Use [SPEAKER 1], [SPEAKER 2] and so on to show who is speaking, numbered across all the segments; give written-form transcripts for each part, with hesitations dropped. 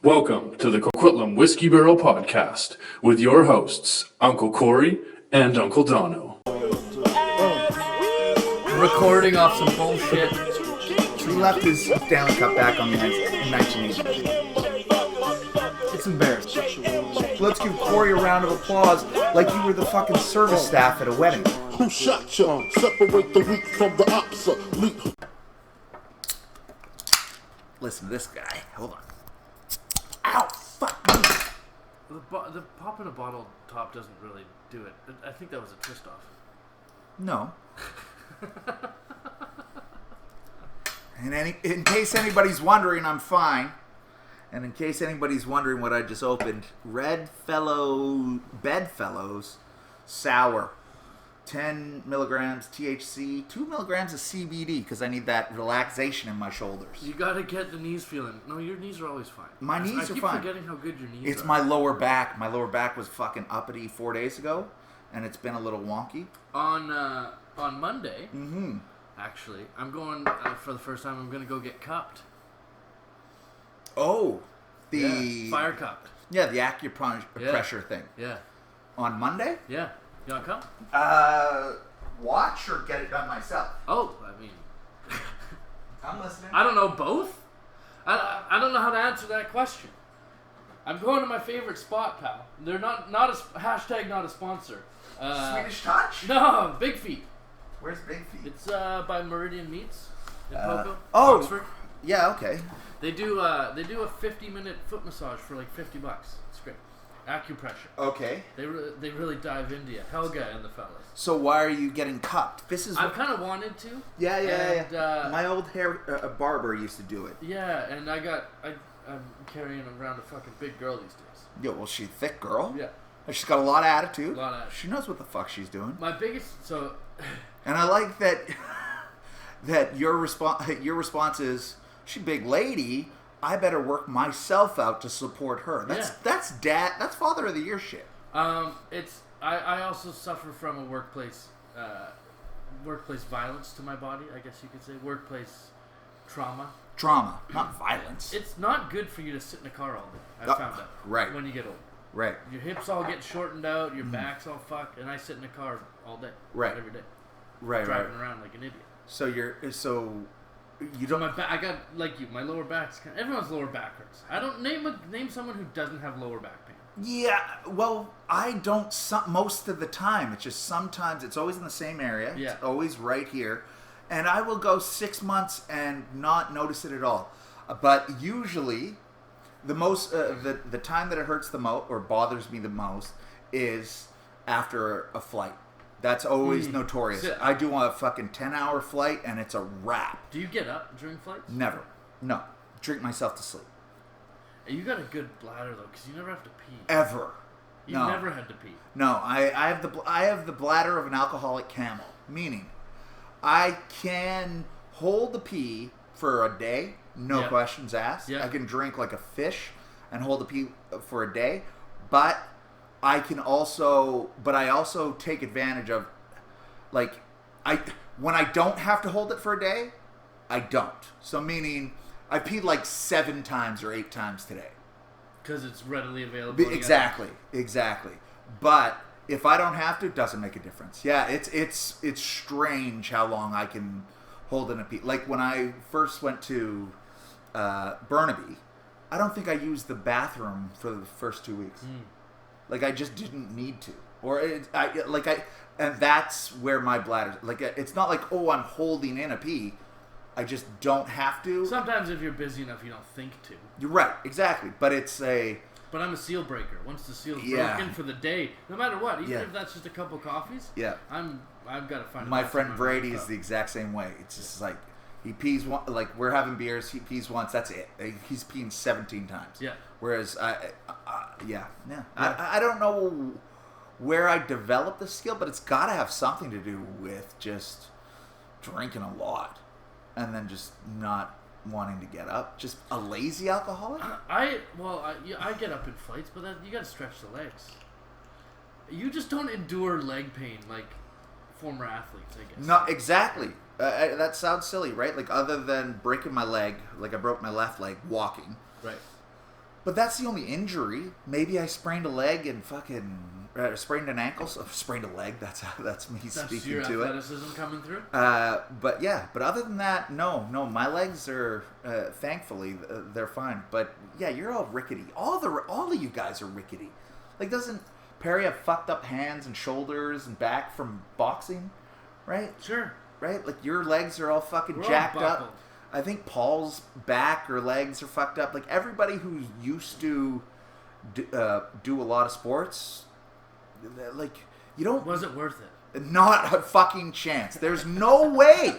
[SPEAKER 1] Welcome to the Coquitlam Whiskey Barrel Podcast with your hosts, Uncle Corey and Uncle Dono.
[SPEAKER 2] Recording off some bullshit.
[SPEAKER 3] He left his Stanley Cup back on the ice in 1980.
[SPEAKER 2] It's embarrassing.
[SPEAKER 3] Let's give Corey a round of applause like you were the fucking service staff at a wedding.
[SPEAKER 4] Who shot ya? Separate the weak from the obsolete.
[SPEAKER 3] Listen to this guy. Hold on. Ow! Fuck me!
[SPEAKER 2] The pop in a bottle top doesn't really do it. I think that was a twist off.
[SPEAKER 3] No. And in case anybody's wondering, I'm fine. And in case anybody's wondering what I just opened, Bedfellows Sour. 10 milligrams THC, 2 milligrams of CBD because I need that relaxation in my shoulders.
[SPEAKER 2] You gotta get the knees feeling. No, your knees are always fine.
[SPEAKER 3] My knees are fine.
[SPEAKER 2] I keep forgetting how good your knees are.
[SPEAKER 3] It's my lower back. My lower back was fucking uppity 4 days ago, and it's been a little wonky.
[SPEAKER 2] On Monday, actually, I'm going, for the first time, I'm going to go get cupped.
[SPEAKER 3] Oh,
[SPEAKER 2] fire cupped.
[SPEAKER 3] Yeah, the acupressure thing.
[SPEAKER 2] Yeah.
[SPEAKER 3] On Monday?
[SPEAKER 2] Yeah. You want to come?
[SPEAKER 3] Watch or get it done myself?
[SPEAKER 2] Oh, I mean...
[SPEAKER 3] I'm listening.
[SPEAKER 2] I don't know, both? I don't know how to answer that question. I'm going to my favorite spot, pal. They're not a sponsor.
[SPEAKER 3] Swedish Touch?
[SPEAKER 2] No, Big Feet.
[SPEAKER 3] Where's Big Feet?
[SPEAKER 2] It's by Meridian Meats in Poco,
[SPEAKER 3] oh,
[SPEAKER 2] Oxford.
[SPEAKER 3] Yeah, okay.
[SPEAKER 2] They do a 50-minute foot massage for like $50. It's great. Acupressure.
[SPEAKER 3] Okay.
[SPEAKER 2] They really dive into you. Helga and the fellas.
[SPEAKER 3] So why are you getting cupped?
[SPEAKER 2] I've kind of wanted to.
[SPEAKER 3] Yeah. My old hair barber used to do it.
[SPEAKER 2] Yeah, and I'm carrying around a fucking big girl these days.
[SPEAKER 3] Yo, well, she's a thick girl.
[SPEAKER 2] Yeah.
[SPEAKER 3] She's got a lot of attitude.
[SPEAKER 2] A lot of attitude.
[SPEAKER 3] She knows what the fuck she's doing.
[SPEAKER 2] My biggest
[SPEAKER 3] And I like that your response is, she's a big lady, I better work myself out to support her. That's father of the year shit.
[SPEAKER 2] I also suffer from a workplace violence to my body, I guess you could say. Workplace trauma.
[SPEAKER 3] Trauma, not violence.
[SPEAKER 2] It's not good for you to sit in a car all day. I found out.
[SPEAKER 3] Right.
[SPEAKER 2] When you get old.
[SPEAKER 3] Right.
[SPEAKER 2] Your hips all get shortened out, your back's all fucked, and I sit in a car all day.
[SPEAKER 3] Right.
[SPEAKER 2] Every day.
[SPEAKER 3] Right.
[SPEAKER 2] Driving around like an idiot.
[SPEAKER 3] So you don't.
[SPEAKER 2] I got like you. My lower back's everyone's lower back hurts. I don't name someone who doesn't have lower back pain.
[SPEAKER 3] Yeah, well, I don't most of the time. It's just sometimes it's always in the same area.
[SPEAKER 2] Yeah.
[SPEAKER 3] It's always right here. And I will go 6 months and not notice it at all. But usually, the most the time that it hurts the most or bothers me the most is after a flight. That's always notorious.
[SPEAKER 2] Yeah.
[SPEAKER 3] I do a fucking 10-hour flight and it's a wrap.
[SPEAKER 2] Do you get up during flights?
[SPEAKER 3] Never. No. Drink myself to sleep.
[SPEAKER 2] You got a good bladder though, because you never have to pee.
[SPEAKER 3] Ever.
[SPEAKER 2] You never had to pee.
[SPEAKER 3] No, I have the bladder of an alcoholic camel, meaning I can hold the pee for a day, no questions asked.
[SPEAKER 2] Yeah.
[SPEAKER 3] I can drink like a fish and hold the pee for a day, but I also take advantage of, like, when I don't have to hold it for a day, I don't. So meaning I peed like 7 times or 8 times today.
[SPEAKER 2] Because it's readily available.
[SPEAKER 3] Exactly. But if I don't have to, it doesn't make a difference. Yeah, it's strange how long I can hold in a pee. Like when I first went to Burnaby, I don't think I used the bathroom for the first 2 weeks. Like I just didn't need to, and that's where my bladder. Like it's not like I'm holding in a pee. I just don't have to.
[SPEAKER 2] Sometimes if you're busy enough, you don't think to.
[SPEAKER 3] You're right, exactly. But
[SPEAKER 2] But I'm a seal breaker. Once the seal's broken for the day, no matter what, even if that's just a couple coffees, I've got to find.
[SPEAKER 3] My friend Brady is the exact same way. It's just like he pees one. Like we're having beers, he pees once. That's it. He's peeing 17 times.
[SPEAKER 2] Yeah.
[SPEAKER 3] Whereas I don't know where I developed the skill, but it's got to have something to do with just drinking a lot and then just not wanting to get up. Just a lazy alcoholic?
[SPEAKER 2] I get up in flights, but you got to stretch the legs. You just don't endure leg pain like former athletes, I guess.
[SPEAKER 3] No, exactly. That sounds silly, right? Like, other than breaking my leg, like I broke my left leg walking.
[SPEAKER 2] Right.
[SPEAKER 3] But that's the only injury. Maybe I sprained a leg and sprained an ankle. So sprained a leg. That's me
[SPEAKER 2] That's
[SPEAKER 3] speaking
[SPEAKER 2] your
[SPEAKER 3] to it.
[SPEAKER 2] athleticism coming through.
[SPEAKER 3] But yeah. But other than that, no. My legs are thankfully they're fine. But yeah, you're all rickety. All of you guys are rickety. Like, doesn't Perry have fucked up hands and shoulders and back from boxing? Right.
[SPEAKER 2] Sure.
[SPEAKER 3] Right. Like your legs are all fucking
[SPEAKER 2] We're all
[SPEAKER 3] jacked
[SPEAKER 2] buckled.
[SPEAKER 3] up. I think Paul's back or legs are fucked up. Like everybody who used to do a lot of sports, like you don't.
[SPEAKER 2] Was it worth it?
[SPEAKER 3] Not a fucking chance. There's no way.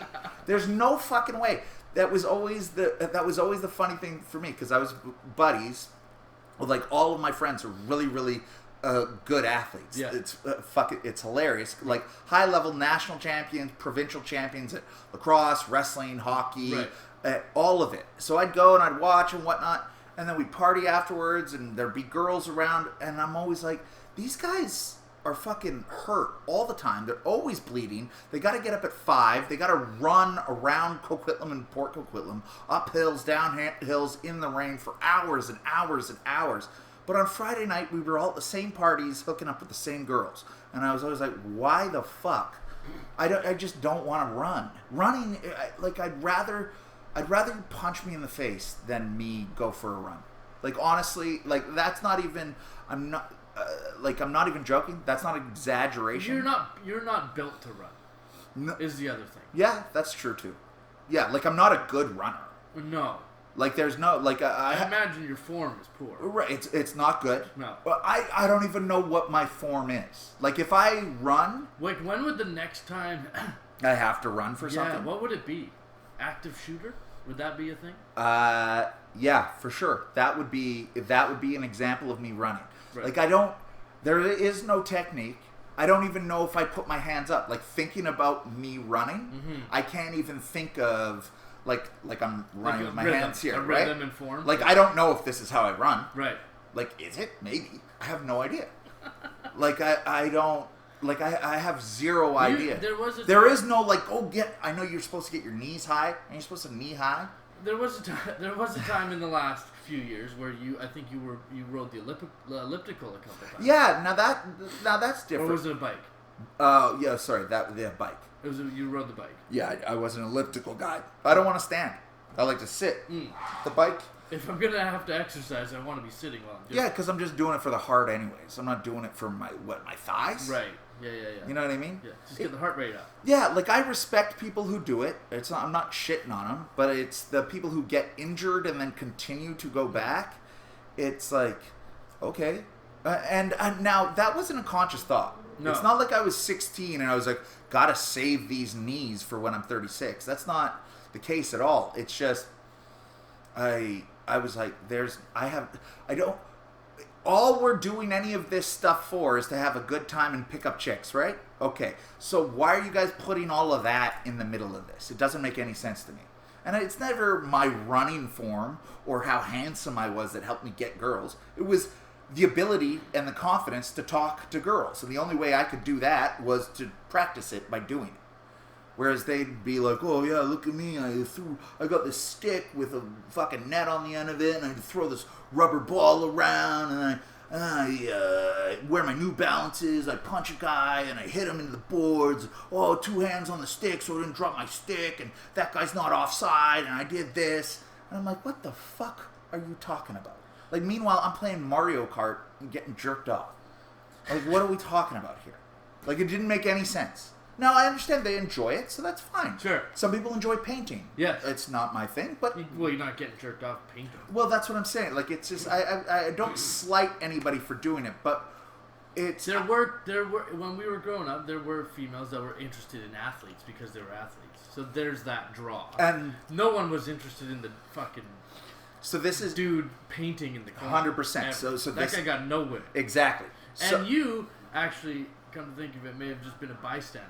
[SPEAKER 3] There's no fucking way. That was always the funny thing for me because I was buddies with like all of my friends are really really good athletes.
[SPEAKER 2] Yeah.
[SPEAKER 3] It's hilarious. Like high level national champions, provincial champions at lacrosse, wrestling, hockey,
[SPEAKER 2] Right.
[SPEAKER 3] all of it. So I'd go and I'd watch and whatnot, and then we'd party afterwards, and there'd be girls around, and I'm always like, these guys are fucking hurt all the time. They're always bleeding. They got to get up at 5. They got to run around Coquitlam and Port Coquitlam, up hills, down hills, in the rain for hours and hours and hours. But on Friday night, we were all at the same parties, hooking up with the same girls. And I was always like, why the fuck? I just don't want to run. Running, I'd rather you punch me in the face than me go for a run. Like, honestly, like, that's not even, I'm not even joking. That's not exaggeration.
[SPEAKER 2] You're not built to run.
[SPEAKER 3] No.
[SPEAKER 2] Is the other thing.
[SPEAKER 3] Yeah, that's true, too. Yeah, like, I'm not a good runner.
[SPEAKER 2] No.
[SPEAKER 3] Like, there's no, like,
[SPEAKER 2] I imagine your form is poor.
[SPEAKER 3] Right, it's not good.
[SPEAKER 2] No.
[SPEAKER 3] But I don't even know what my form is. Like, if I run...
[SPEAKER 2] Like, when would the next time...
[SPEAKER 3] I have to run for something?
[SPEAKER 2] Yeah, what would it be? Active shooter? Would that be a thing?
[SPEAKER 3] Yeah, for sure. That would be an example of me running.
[SPEAKER 2] Right.
[SPEAKER 3] Like, there is no technique. I don't even know if I put my hands up. Like, thinking about me running, I can't even think of... Like I'm running with my hands here,
[SPEAKER 2] a
[SPEAKER 3] right?
[SPEAKER 2] rhythm and form.
[SPEAKER 3] Like, I don't know if this is how I run.
[SPEAKER 2] Right.
[SPEAKER 3] Like, is it? Maybe. I have no idea. Like, I don't... Like, I have zero idea. There is no, like, I know you're supposed to get your knees high. Are you supposed to knee high?
[SPEAKER 2] There was a time in the last few years where you rode the elliptical a couple times.
[SPEAKER 3] Yeah, now that's different.
[SPEAKER 2] Or was it a bike?
[SPEAKER 3] Oh, yeah, sorry, the bike.
[SPEAKER 2] You rode the bike.
[SPEAKER 3] Yeah, I was an elliptical guy. I don't want to stand. I like to sit. The bike.
[SPEAKER 2] If I'm gonna have to exercise, I want to be sitting while I'm doing
[SPEAKER 3] Yeah, because I'm just doing it for the heart anyways. I'm not doing it for my thighs?
[SPEAKER 2] Right. Yeah.
[SPEAKER 3] You know what I mean?
[SPEAKER 2] Yeah. Just get the heart rate up.
[SPEAKER 3] Yeah, like, I respect people who do it. I'm not shitting on them, but it's the people who get injured and then continue to go back. It's like, okay. And now, that wasn't a conscious thought.
[SPEAKER 2] No.
[SPEAKER 3] It's not like I was 16 and I was like, gotta save these knees for when I'm 36. That's not the case at all. It's just, I was like, all we're doing any of this stuff for is to have a good time and pick up chicks, right? Okay, so why are you guys putting all of that in the middle of this? It doesn't make any sense to me. And it's never my running form or how handsome I was that helped me get girls. It was the ability and the confidence to talk to girls. And the only way I could do that was to practice it by doing it. Whereas they'd be like, oh yeah, look at me, I got this stick with a fucking net on the end of it, and I throw this rubber ball around, and I wear my New Balances, I punch a guy, and I hit him into the boards, 2 hands on the stick so I didn't drop my stick, and that guy's not offside, and I did this. And I'm like, what the fuck are you talking about? Like, meanwhile, I'm playing Mario Kart and getting jerked off. Like, what are we talking about here? Like, it didn't make any sense. Now, I understand they enjoy it, so that's fine.
[SPEAKER 2] Sure.
[SPEAKER 3] Some people enjoy painting.
[SPEAKER 2] Yes.
[SPEAKER 3] It's not my thing, but...
[SPEAKER 2] Well, you're not getting jerked off painting.
[SPEAKER 3] Well, that's what I'm saying. Like, it's just... I don't slight anybody for doing it, but it's...
[SPEAKER 2] There were when we were growing up, there were females that were interested in athletes because they were athletes. So there's that draw.
[SPEAKER 3] And
[SPEAKER 2] no one was interested in the fucking...
[SPEAKER 3] So this is...
[SPEAKER 2] Dude painting in the corner.
[SPEAKER 3] 100%. So
[SPEAKER 2] that guy got nowhere.
[SPEAKER 3] Exactly.
[SPEAKER 2] And you, actually, come to think of it, may have just been a bystander.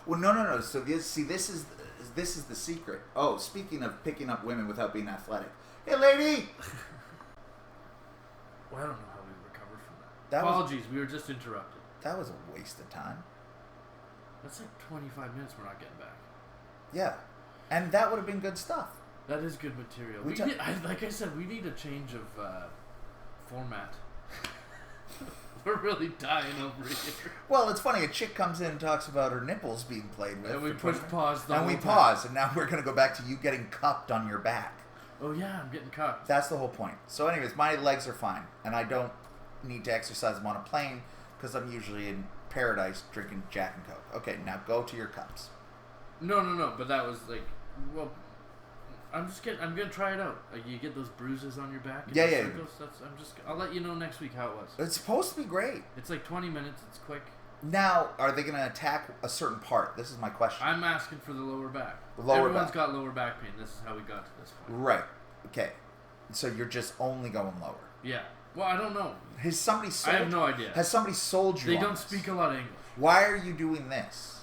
[SPEAKER 3] Well, no. So this is the secret. Oh, speaking of picking up women without being athletic. Hey, lady!
[SPEAKER 2] Well, I don't know how we recovered from that. Apologies, we were just interrupted.
[SPEAKER 3] That was a waste of time.
[SPEAKER 2] That's like 25 minutes we're not getting back.
[SPEAKER 3] Yeah. And that would have been good stuff.
[SPEAKER 2] That is good material. Like I said, we need a change of format. We're really dying over here.
[SPEAKER 3] Well, it's funny. A chick comes in and talks about her nipples being played with.
[SPEAKER 2] And we
[SPEAKER 3] for
[SPEAKER 2] push
[SPEAKER 3] 20
[SPEAKER 2] pause the
[SPEAKER 3] And
[SPEAKER 2] whole
[SPEAKER 3] we
[SPEAKER 2] time.
[SPEAKER 3] pause, and now we're going to go back to you getting cupped on your back.
[SPEAKER 2] Oh yeah, I'm getting cupped.
[SPEAKER 3] That's the whole point. So anyways, my legs are fine, and I don't need to exercise them on a plane because I'm usually in paradise drinking Jack and Coke. Okay, now go to your cups.
[SPEAKER 2] No. But that was like, well, I'm gonna try it out. Like, you get those bruises on your back.
[SPEAKER 3] Yeah.
[SPEAKER 2] Circles. I'll let you know next week how it was.
[SPEAKER 3] It's supposed to be great.
[SPEAKER 2] It's like 20 minutes. It's quick.
[SPEAKER 3] Now, are they going to attack a certain part? This is my question.
[SPEAKER 2] I'm asking for the lower back.
[SPEAKER 3] The lower
[SPEAKER 2] Everyone's
[SPEAKER 3] back.
[SPEAKER 2] got lower back pain. This is how we got to this point.
[SPEAKER 3] Right. Okay. So you're just only going lower.
[SPEAKER 2] Yeah. Well, I don't know.
[SPEAKER 3] Has somebody sold
[SPEAKER 2] I have no idea.
[SPEAKER 3] Has somebody sold you
[SPEAKER 2] They
[SPEAKER 3] on
[SPEAKER 2] don't
[SPEAKER 3] this?
[SPEAKER 2] speak a lot of English.
[SPEAKER 3] Why are you doing this?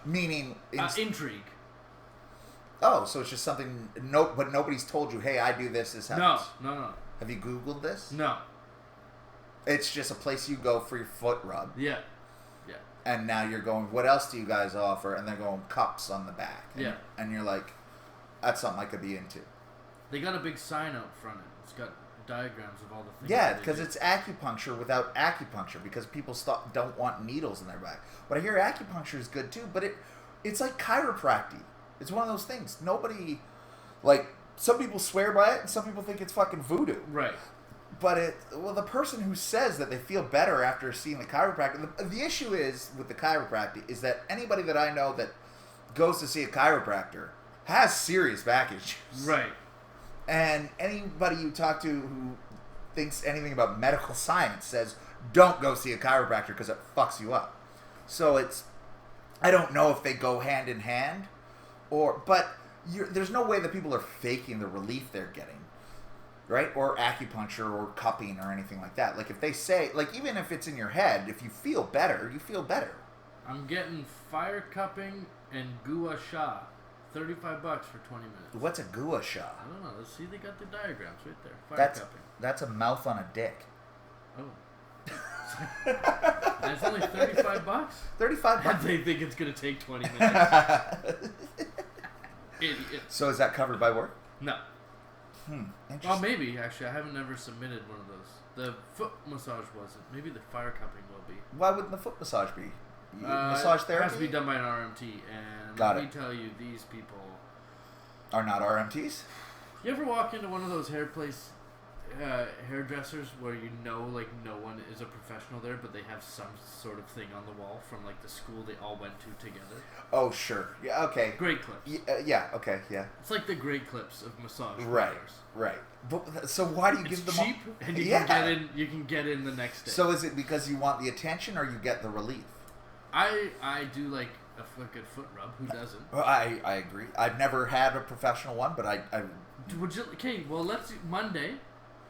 [SPEAKER 3] Meaning...
[SPEAKER 2] Intrigue.
[SPEAKER 3] Oh, so it's just something... But nobody's told you, hey, I do this happens.
[SPEAKER 2] No.
[SPEAKER 3] Have you Googled this?
[SPEAKER 2] No.
[SPEAKER 3] It's just a place you go for your foot rub.
[SPEAKER 2] Yeah.
[SPEAKER 3] And now you're going, what else do you guys offer? And they're going, cups on the back. And,
[SPEAKER 2] Yeah.
[SPEAKER 3] And you're like, that's something I could be into.
[SPEAKER 2] They got a big sign out front. It's got diagrams of all the things.
[SPEAKER 3] Yeah,
[SPEAKER 2] that they
[SPEAKER 3] because
[SPEAKER 2] do.
[SPEAKER 3] it's acupuncture without acupuncture because people don't want needles in their back. But I hear acupuncture is good too, but it's like chiropractic. It's one of those things. Nobody, like, some people swear by it and some people think it's fucking voodoo.
[SPEAKER 2] Right.
[SPEAKER 3] But the person who says that they feel better after seeing the chiropractor, the issue is with the chiropractic is that anybody that I know that goes to see a chiropractor has serious back issues.
[SPEAKER 2] Right.
[SPEAKER 3] And anybody you talk to who thinks anything about medical science says, don't go see a chiropractor because it fucks you up. So I don't know if they go hand in hand, but there's no way that people are faking the relief they're getting. Right? Or acupuncture or cupping or anything like that. Like if they say, like even if it's in your head, if you feel better, you feel better.
[SPEAKER 2] I'm getting fire cupping and gua sha. $35 for 20 minutes.
[SPEAKER 3] What's a gua sha?
[SPEAKER 2] I don't know. Let's see. They got the diagrams right there. Fire cupping.
[SPEAKER 3] That's a mouth on a dick.
[SPEAKER 2] Oh. And it's only $35?
[SPEAKER 3] 35 bucks.
[SPEAKER 2] They think it's going to take 20 minutes. Idiot.
[SPEAKER 3] So is that covered by work?
[SPEAKER 2] No.
[SPEAKER 3] Interesting.
[SPEAKER 2] Well, maybe, actually. I haven't never submitted one of those. The foot massage wasn't. Maybe the fire cupping will be.
[SPEAKER 3] Why wouldn't the foot massage be? Massage therapy?
[SPEAKER 2] It has to be done by an RMT. And
[SPEAKER 3] Got
[SPEAKER 2] let me
[SPEAKER 3] it.
[SPEAKER 2] tell you, these people...
[SPEAKER 3] Are not RMTs?
[SPEAKER 2] You ever walk into one of those hairdressers where you know, like, no one is a professional there, but they have some sort of thing on the wall from, like, the school they all went to together?
[SPEAKER 3] Oh, sure. Yeah, okay.
[SPEAKER 2] Great clips.
[SPEAKER 3] Yeah, okay, yeah.
[SPEAKER 2] It's like the great clips of massage
[SPEAKER 3] Right,
[SPEAKER 2] parlors.
[SPEAKER 3] right. But, so why do you
[SPEAKER 2] It's
[SPEAKER 3] give them
[SPEAKER 2] cheap, and you can get in the next day.
[SPEAKER 3] So is it because you want the attention or you get the relief?
[SPEAKER 2] I do like a good foot rub. Who doesn't?
[SPEAKER 3] Well, I agree. I've never had a professional one, but I
[SPEAKER 2] Would you? Okay, well let's do Monday.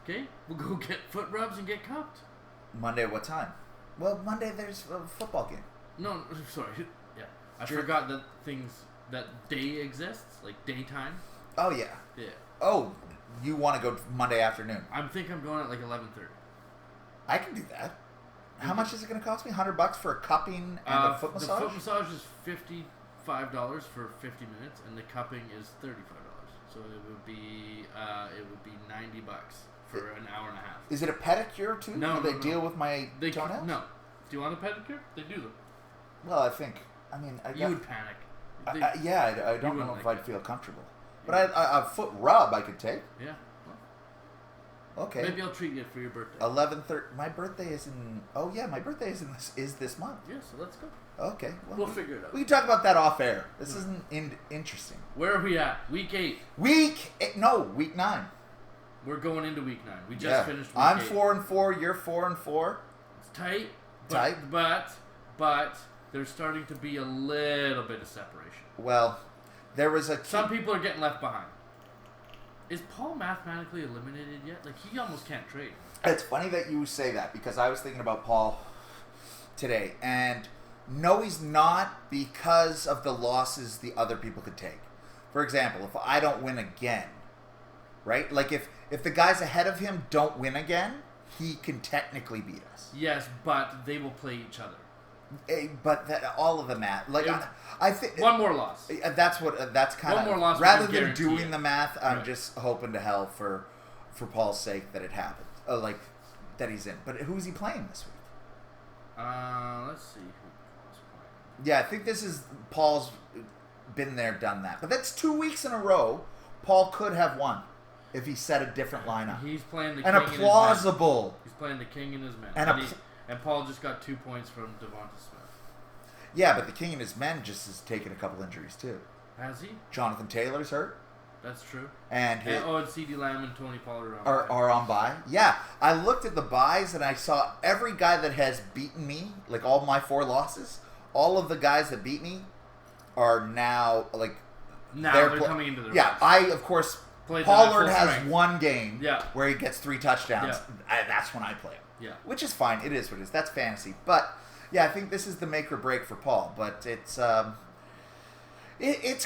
[SPEAKER 2] Okay, we'll go get foot rubs and get cupped.
[SPEAKER 3] Monday at what time? Well, Monday there's a football game.
[SPEAKER 2] No, sorry. Yeah, I forgot that day exists, like daytime.
[SPEAKER 3] Oh yeah.
[SPEAKER 2] Yeah.
[SPEAKER 3] Oh, you want to go Monday afternoon?
[SPEAKER 2] I'm going at like 11:30.
[SPEAKER 3] I can do that. How much is it going to cost me? $100 for a cupping and a foot massage?
[SPEAKER 2] The foot massage is $55 for 50 minutes, and the cupping is $35. So it would be $90 for an hour and a half.
[SPEAKER 3] Is it a pedicure too?
[SPEAKER 2] No,
[SPEAKER 3] Do
[SPEAKER 2] no,
[SPEAKER 3] they deal with my toenails?
[SPEAKER 2] No. Do you want a pedicure? They do them.
[SPEAKER 3] Well, I think. I mean,
[SPEAKER 2] You would panic.
[SPEAKER 3] I don't know
[SPEAKER 2] wouldn't
[SPEAKER 3] if
[SPEAKER 2] like
[SPEAKER 3] I'd
[SPEAKER 2] it.
[SPEAKER 3] feel comfortable. But a foot rub I could take.
[SPEAKER 2] Yeah.
[SPEAKER 3] Okay.
[SPEAKER 2] Maybe I'll treat you for your birthday.
[SPEAKER 3] 11:30. My birthday is in. Oh yeah, my birthday is this month.
[SPEAKER 2] Yeah, so let's go.
[SPEAKER 3] Okay. Well,
[SPEAKER 2] We'll figure it out.
[SPEAKER 3] We can talk about that off air. This isn't interesting.
[SPEAKER 2] Where are we at? Week 8.
[SPEAKER 3] Week 9.
[SPEAKER 2] We're going into week 9. We just finished week 8.
[SPEAKER 3] I'm 4-4. You're 4-4.
[SPEAKER 2] It's tight.
[SPEAKER 3] Tight.
[SPEAKER 2] But there's starting to be a little bit of separation.
[SPEAKER 3] Well, there was a.
[SPEAKER 2] Some people are getting left behind. Is Paul mathematically eliminated yet? Like, he almost can't trade.
[SPEAKER 3] It's funny that you say that because I was thinking about Paul today, and no, he's not because of the losses the other people could take. For example, if I don't win again, right? Like if the guys ahead of him don't win again, he can technically beat us.
[SPEAKER 2] Yes, but they will play each other.
[SPEAKER 3] But all of the math, like
[SPEAKER 2] Yeah.
[SPEAKER 3] I think
[SPEAKER 2] One more loss.
[SPEAKER 3] that's kind
[SPEAKER 2] One
[SPEAKER 3] of
[SPEAKER 2] more loss
[SPEAKER 3] rather
[SPEAKER 2] would
[SPEAKER 3] than
[SPEAKER 2] guarantee
[SPEAKER 3] doing
[SPEAKER 2] it.
[SPEAKER 3] the math. I'm
[SPEAKER 2] Right.
[SPEAKER 3] just hoping to hell for Paul's sake that it happens. Like that he's in. But who's he playing this week?
[SPEAKER 2] Let's see who Paul's playing.
[SPEAKER 3] Yeah, I think this is Paul's been there, done that. But that's 2 weeks in a row. Paul could have won if he set a different lineup.
[SPEAKER 2] He's playing the
[SPEAKER 3] and
[SPEAKER 2] king
[SPEAKER 3] a
[SPEAKER 2] and
[SPEAKER 3] plausible.
[SPEAKER 2] his men. He's playing the king and his men.
[SPEAKER 3] And
[SPEAKER 2] And Paul just got 2 points from Devonta Smith.
[SPEAKER 3] Yeah, but the king and his men just has taken a couple injuries too.
[SPEAKER 2] Has he?
[SPEAKER 3] Jonathan Taylor's hurt.
[SPEAKER 2] That's true.
[SPEAKER 3] And
[SPEAKER 2] C.D. Lamb and Tony Pollard
[SPEAKER 3] are on bye. Yeah, I looked at the buys and I saw every guy that has beaten me, like all my 4 losses, all of the guys that beat me are now like
[SPEAKER 2] they're coming into their
[SPEAKER 3] yeah.
[SPEAKER 2] best.
[SPEAKER 3] Of course
[SPEAKER 2] Played
[SPEAKER 3] Pollard has
[SPEAKER 2] strength.
[SPEAKER 3] one game
[SPEAKER 2] Yeah.
[SPEAKER 3] where he gets 3 touchdowns.
[SPEAKER 2] Yeah.
[SPEAKER 3] That's when I play him.
[SPEAKER 2] Yeah.
[SPEAKER 3] Which is fine. It is what it is. That's fantasy. But yeah, I think this is the make or break for Paul. But it's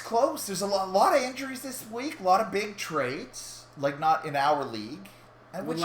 [SPEAKER 3] close. There's a lot of injuries this week. A lot of big trades, like not in our league.
[SPEAKER 2] Well,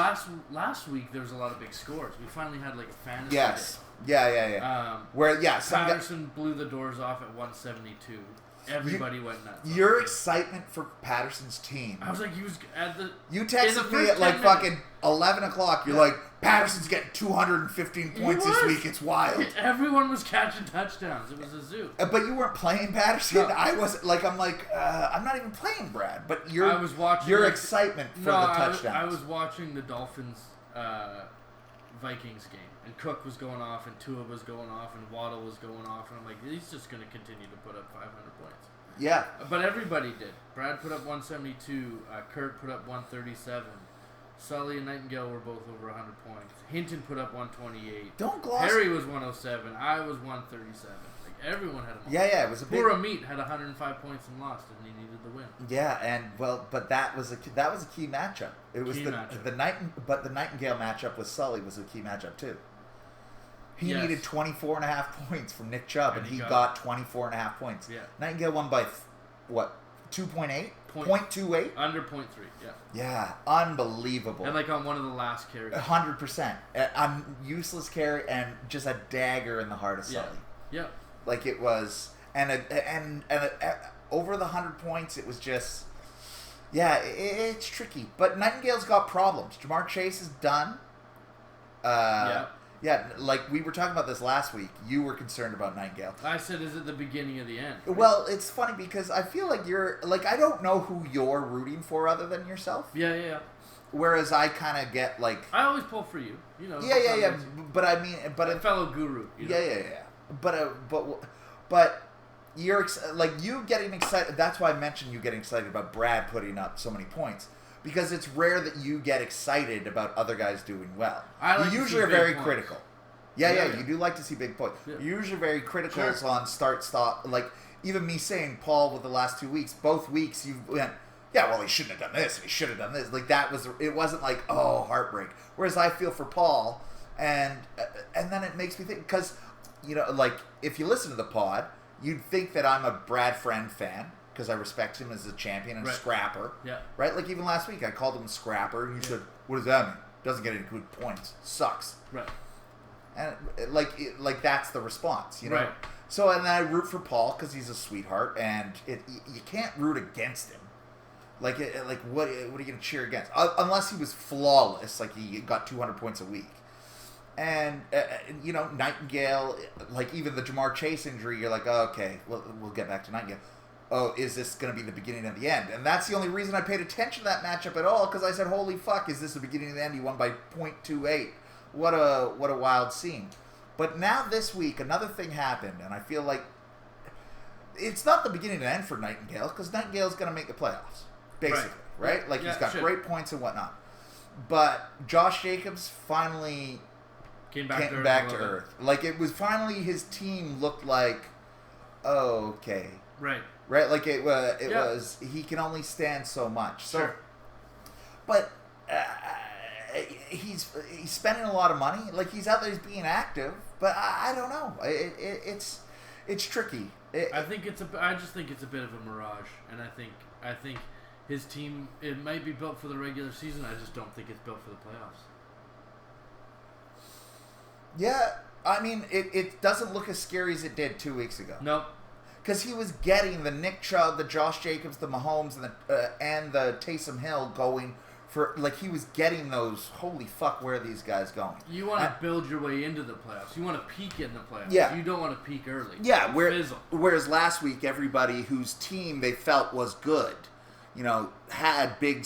[SPEAKER 2] last week there was a lot of big scores. We finally had like a fantasy.
[SPEAKER 3] Yes.
[SPEAKER 2] Day.
[SPEAKER 3] Yeah. Where
[SPEAKER 2] Patterson blew the doors off at 172. Everybody went nuts.
[SPEAKER 3] Your excitement for Patterson's team.
[SPEAKER 2] I was like, he was at the.
[SPEAKER 3] You texted me at like fucking 11 o'clock. You're like, Patterson's getting 215 points this week. It's wild.
[SPEAKER 2] Everyone was catching touchdowns. It was a zoo.
[SPEAKER 3] But you weren't playing Patterson.
[SPEAKER 2] No.
[SPEAKER 3] I wasn't. Like, I'm not even playing Brad. But
[SPEAKER 2] I was watching
[SPEAKER 3] your excitement for the touchdowns.
[SPEAKER 2] I was watching the Dolphins Vikings game. And Cook was going off, and Tua was going off, and Waddle was going off, and I'm like, he's just going to continue to put up 500 points.
[SPEAKER 3] Yeah.
[SPEAKER 2] But everybody did. Brad put up 172. Kurt put up 137. Sully and Nightingale were both over 100 points. Hinton put up 128.
[SPEAKER 3] Don't gloss.
[SPEAKER 2] Harry was 107. I was 137. Like everyone had a.
[SPEAKER 3] Yeah. It was a big.
[SPEAKER 2] Poor Amit had 105 points and lost, and he needed the win.
[SPEAKER 3] Yeah, but that was a key matchup. It was the Nightingale matchup with Sully was a key matchup too. He needed 24 and a half points from Nick Chubb, and he got 24 and a half points.
[SPEAKER 2] Yeah.
[SPEAKER 3] Nightingale won by, 2.8? 0.28?
[SPEAKER 2] Under 0.3, yeah.
[SPEAKER 3] Yeah, unbelievable.
[SPEAKER 2] And like on one of the last carries.
[SPEAKER 3] 100%. A useless carry and just a dagger in the heart of Sully.
[SPEAKER 2] Yeah.
[SPEAKER 3] Like it was, and over the 100 points, it was just, it's tricky. But Nightingale's got problems. Jamar Chase is done. Yeah, like we were talking about this last week. You were concerned about Nightingale.
[SPEAKER 2] I said, is it the beginning of the end?
[SPEAKER 3] Well, it's funny because I feel like you're like I don't know who you're rooting for other than yourself.
[SPEAKER 2] Yeah.
[SPEAKER 3] Whereas I kind of get like
[SPEAKER 2] I always pull for you, you know.
[SPEAKER 3] Yeah. But I mean, a
[SPEAKER 2] fellow guru. You know?
[SPEAKER 3] Yeah. But you're like you getting excited. That's why I mentioned you getting excited about Brad putting up so many points. Because it's rare that you get excited about other guys doing well. You usually are very critical. Yeah, you do like to see big points. Yeah. You're usually very critical on start, stop. Like, even me saying, Paul, with the last 2 weeks, both weeks, you went, he shouldn't have done this, and he should have done this. Like, it wasn't like, heartbreak. Whereas I feel for Paul, and then it makes me think, because, like, if you listen to the pod, you'd think that I'm a Brad Friend fan. Because I respect him as a champion and scrapper. Yeah. Right? Like, even last week, I called him a scrapper. And you said, what does that mean? Doesn't get any good points. Sucks.
[SPEAKER 2] Right.
[SPEAKER 3] And, like that's the response, you know?
[SPEAKER 2] Right.
[SPEAKER 3] So, and then I root for Paul because he's a sweetheart. And you can't root against him. Like, what are you going to cheer against? Unless he was flawless. Like, he got 200 points a week. And, Nightingale, like, even the Jamar Chase injury, you're like, okay, we'll get back to Nightingale. Is this going to be the beginning of the end? And that's the only reason I paid attention to that matchup at all, because I said, holy fuck, is this the beginning of the end? He won by 0.28. What a wild scene. But now this week, another thing happened, and I feel like it's not the beginning of the end for Nightingale, because Nightingale's going to make the playoffs, basically, right? Like, he's got great points and whatnot. But Josh Jacobs finally came back to earth. Like, it was finally his team looked like, okay. Right, like it was. He can only stand so much. So, but he's spending a lot of money. Like he's out there, he's being active. But I don't know. It's tricky.
[SPEAKER 2] I just think it's a bit of a mirage, and I think his team, it might be built for the regular season. I just don't think it's built for the playoffs.
[SPEAKER 3] Yeah, I mean it doesn't look as scary as it did 2 weeks ago.
[SPEAKER 2] Nope.
[SPEAKER 3] Because he was getting the Nick Chubb, the Josh Jacobs, the Mahomes, and the Taysom Hill going for like he was getting those. Holy fuck, where are these guys going?
[SPEAKER 2] You want to build your way into the playoffs. You want to peak in the playoffs.
[SPEAKER 3] Yeah.
[SPEAKER 2] You don't want to peak early.
[SPEAKER 3] Yeah,
[SPEAKER 2] Fizzle.
[SPEAKER 3] whereas last week everybody whose team they felt was good, had big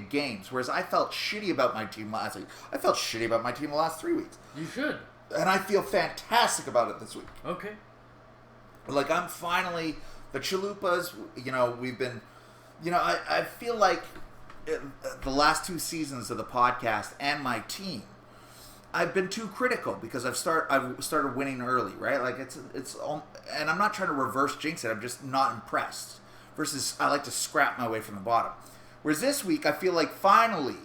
[SPEAKER 3] games. Whereas I felt shitty about my team last week. I felt shitty about my team the last 3 weeks.
[SPEAKER 2] You should.
[SPEAKER 3] And I feel fantastic about it this week.
[SPEAKER 2] Okay.
[SPEAKER 3] Like I'm finally the Chalupas. We've been. I feel like the last 2 seasons of the podcast and my team, I've been too critical because I've started winning early, right? Like it's and I'm not trying to reverse jinx it. I'm just not impressed. Versus I like to scrap my way from the bottom. Whereas this week I feel like finally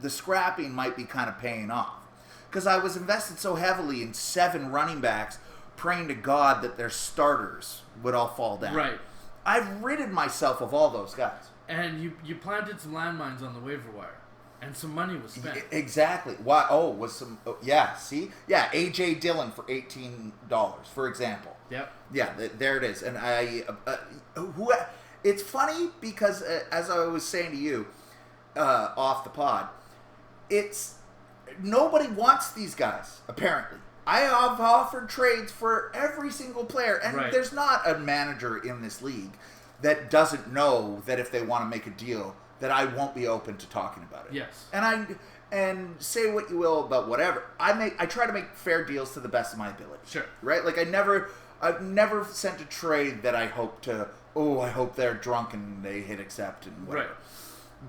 [SPEAKER 3] the scrapping might be kind of paying off because I was invested so heavily in 7 running backs, praying to God that their starters would all fall down.
[SPEAKER 2] Right.
[SPEAKER 3] I've ridded myself of all those guys.
[SPEAKER 2] And you planted some landmines on the waiver wire, and some money was spent.
[SPEAKER 3] Exactly. Why? Oh, was some? Oh, yeah. See. Yeah. AJ Dillon for $18, for example.
[SPEAKER 2] Yep.
[SPEAKER 3] Yeah. There it is. And it's funny because as I was saying to you off the pod, it's nobody wants these guys apparently. I have offered trades for every single player, and
[SPEAKER 2] right.
[SPEAKER 3] There's not a manager in this league that doesn't know that if they want to make a deal, that I won't be open to talking about it.
[SPEAKER 2] Yes.
[SPEAKER 3] And say what you will about whatever. I try to make fair deals to the best of my ability.
[SPEAKER 2] Sure.
[SPEAKER 3] Right? Like I've never sent a trade that I hope they're drunk and they hit accept and whatever.
[SPEAKER 2] Right.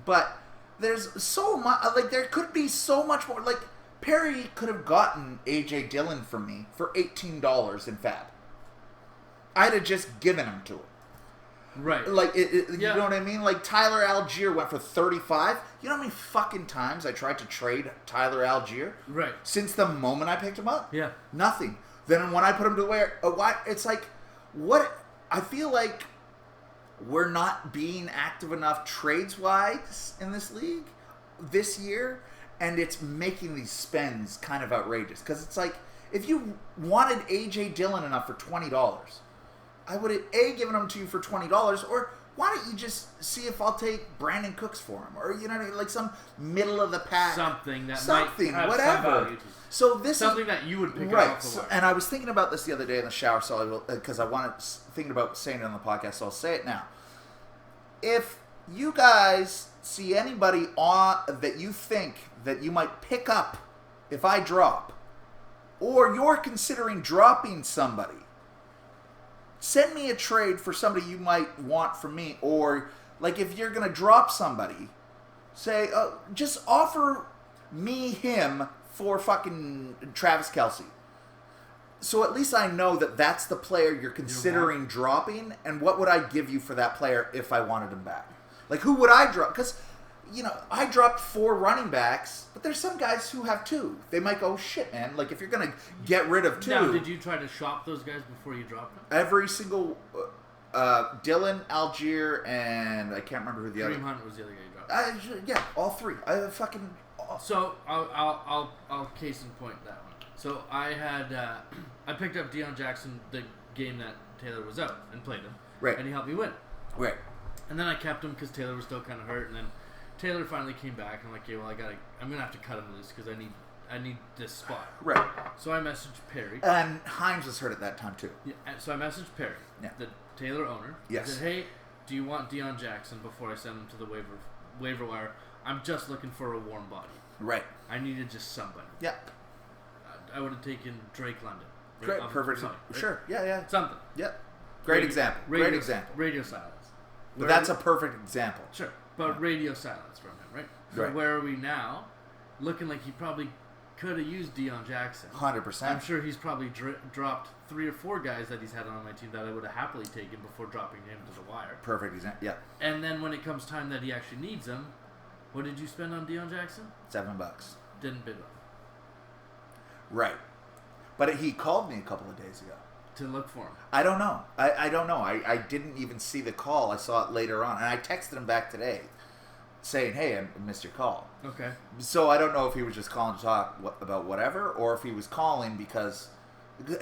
[SPEAKER 3] But there's so much, like there could be so much more. Like Perry could have gotten AJ Dillon from me for $18 in Fab. I'd have just given him to him.
[SPEAKER 2] Right.
[SPEAKER 3] Like, you
[SPEAKER 2] Yeah.
[SPEAKER 3] know what I mean? Like, Tyler Algier went for 35. You know how many fucking times I tried to trade Tyler Algier?
[SPEAKER 2] Right.
[SPEAKER 3] Since the moment I picked him up?
[SPEAKER 2] Yeah.
[SPEAKER 3] Nothing. Then when I put him to where, it's like, what? I feel like we're not being active enough trades-wise in this league this year, and it's making these spends kind of outrageous. Because it's like, if you wanted AJ Dillon enough for $20, I would have given them to you for $20, or why don't you just see if I'll take Brandon Cooks for him, or like some middle of the pack,
[SPEAKER 2] something
[SPEAKER 3] might have
[SPEAKER 2] some value to you.
[SPEAKER 3] So this
[SPEAKER 2] something
[SPEAKER 3] is
[SPEAKER 2] that you would pick
[SPEAKER 3] right.
[SPEAKER 2] up off the wire.
[SPEAKER 3] And I was thinking about this the other day in the shower, so I will because I wanted thinking about saying it on the podcast, so I'll say it now. If you guys see anybody that you think that you might pick up if I drop, or you're considering dropping somebody, send me a trade for somebody you might want from me. Or, like, if you're going to drop somebody, say, just offer me him for fucking Travis Kelce. So at least I know that that's the player you're considering dropping, and what would I give you for that player if I wanted him back? Like, who would I drop? Because, I dropped 4 running backs, but there's some guys who have 2. They might go, shit, man. Like, if you're going to get rid of 2.
[SPEAKER 2] Now, did you try to shop those guys before you dropped them?
[SPEAKER 3] Every single Dylan, Algier, and I can't remember who the other.
[SPEAKER 2] Kareem Hunt was the other guy you dropped.
[SPEAKER 3] Yeah, all 3. I fucking.
[SPEAKER 2] So I'll case in point that one. So I had I picked up Deion Jackson the game that Taylor was out and played him.
[SPEAKER 3] Right.
[SPEAKER 2] And he helped me win.
[SPEAKER 3] Right.
[SPEAKER 2] And then I kept him because Taylor was still kind of hurt, and then Taylor finally came back, and I'm like, okay, well I'm gonna have to cut him loose because I need this spot.
[SPEAKER 3] Right.
[SPEAKER 2] So I messaged Perry.
[SPEAKER 3] And Himes was hurt at that time too.
[SPEAKER 2] Yeah, so I messaged Perry, the Taylor owner.
[SPEAKER 3] Yes.
[SPEAKER 2] I said, hey, do you want Deion Jackson before I send him to the waiver wire? I'm just looking for a warm body.
[SPEAKER 3] Right.
[SPEAKER 2] I needed just somebody.
[SPEAKER 3] Yeah.
[SPEAKER 2] I would have taken Drake London.
[SPEAKER 3] Great. Perfect.
[SPEAKER 2] Right?
[SPEAKER 3] Sure. Yeah.
[SPEAKER 2] Something.
[SPEAKER 3] Yep. Great example. Great example.
[SPEAKER 2] Radio silence.
[SPEAKER 3] But that's a perfect example.
[SPEAKER 2] Sure. But radio silence from him, right? So
[SPEAKER 3] Right.
[SPEAKER 2] where are we now? Looking like he probably could have used Deion Jackson.
[SPEAKER 3] 100%.
[SPEAKER 2] I'm sure he's probably dropped 3 or 4 guys that he's had on my team that I would have happily taken before dropping him to the wire.
[SPEAKER 3] Perfect example. Yeah.
[SPEAKER 2] And then when it comes time that he actually needs him, what did you spend on Deion Jackson?
[SPEAKER 3] $7.
[SPEAKER 2] Didn't bid on.
[SPEAKER 3] Right. But he called me a couple of days ago.
[SPEAKER 2] To look for him.
[SPEAKER 3] I don't know. I don't know. I didn't even see the call. I saw it later on. And I texted him back today saying, hey, I missed your call.
[SPEAKER 2] Okay.
[SPEAKER 3] So I don't know if he was just calling to talk about whatever, or if he was calling because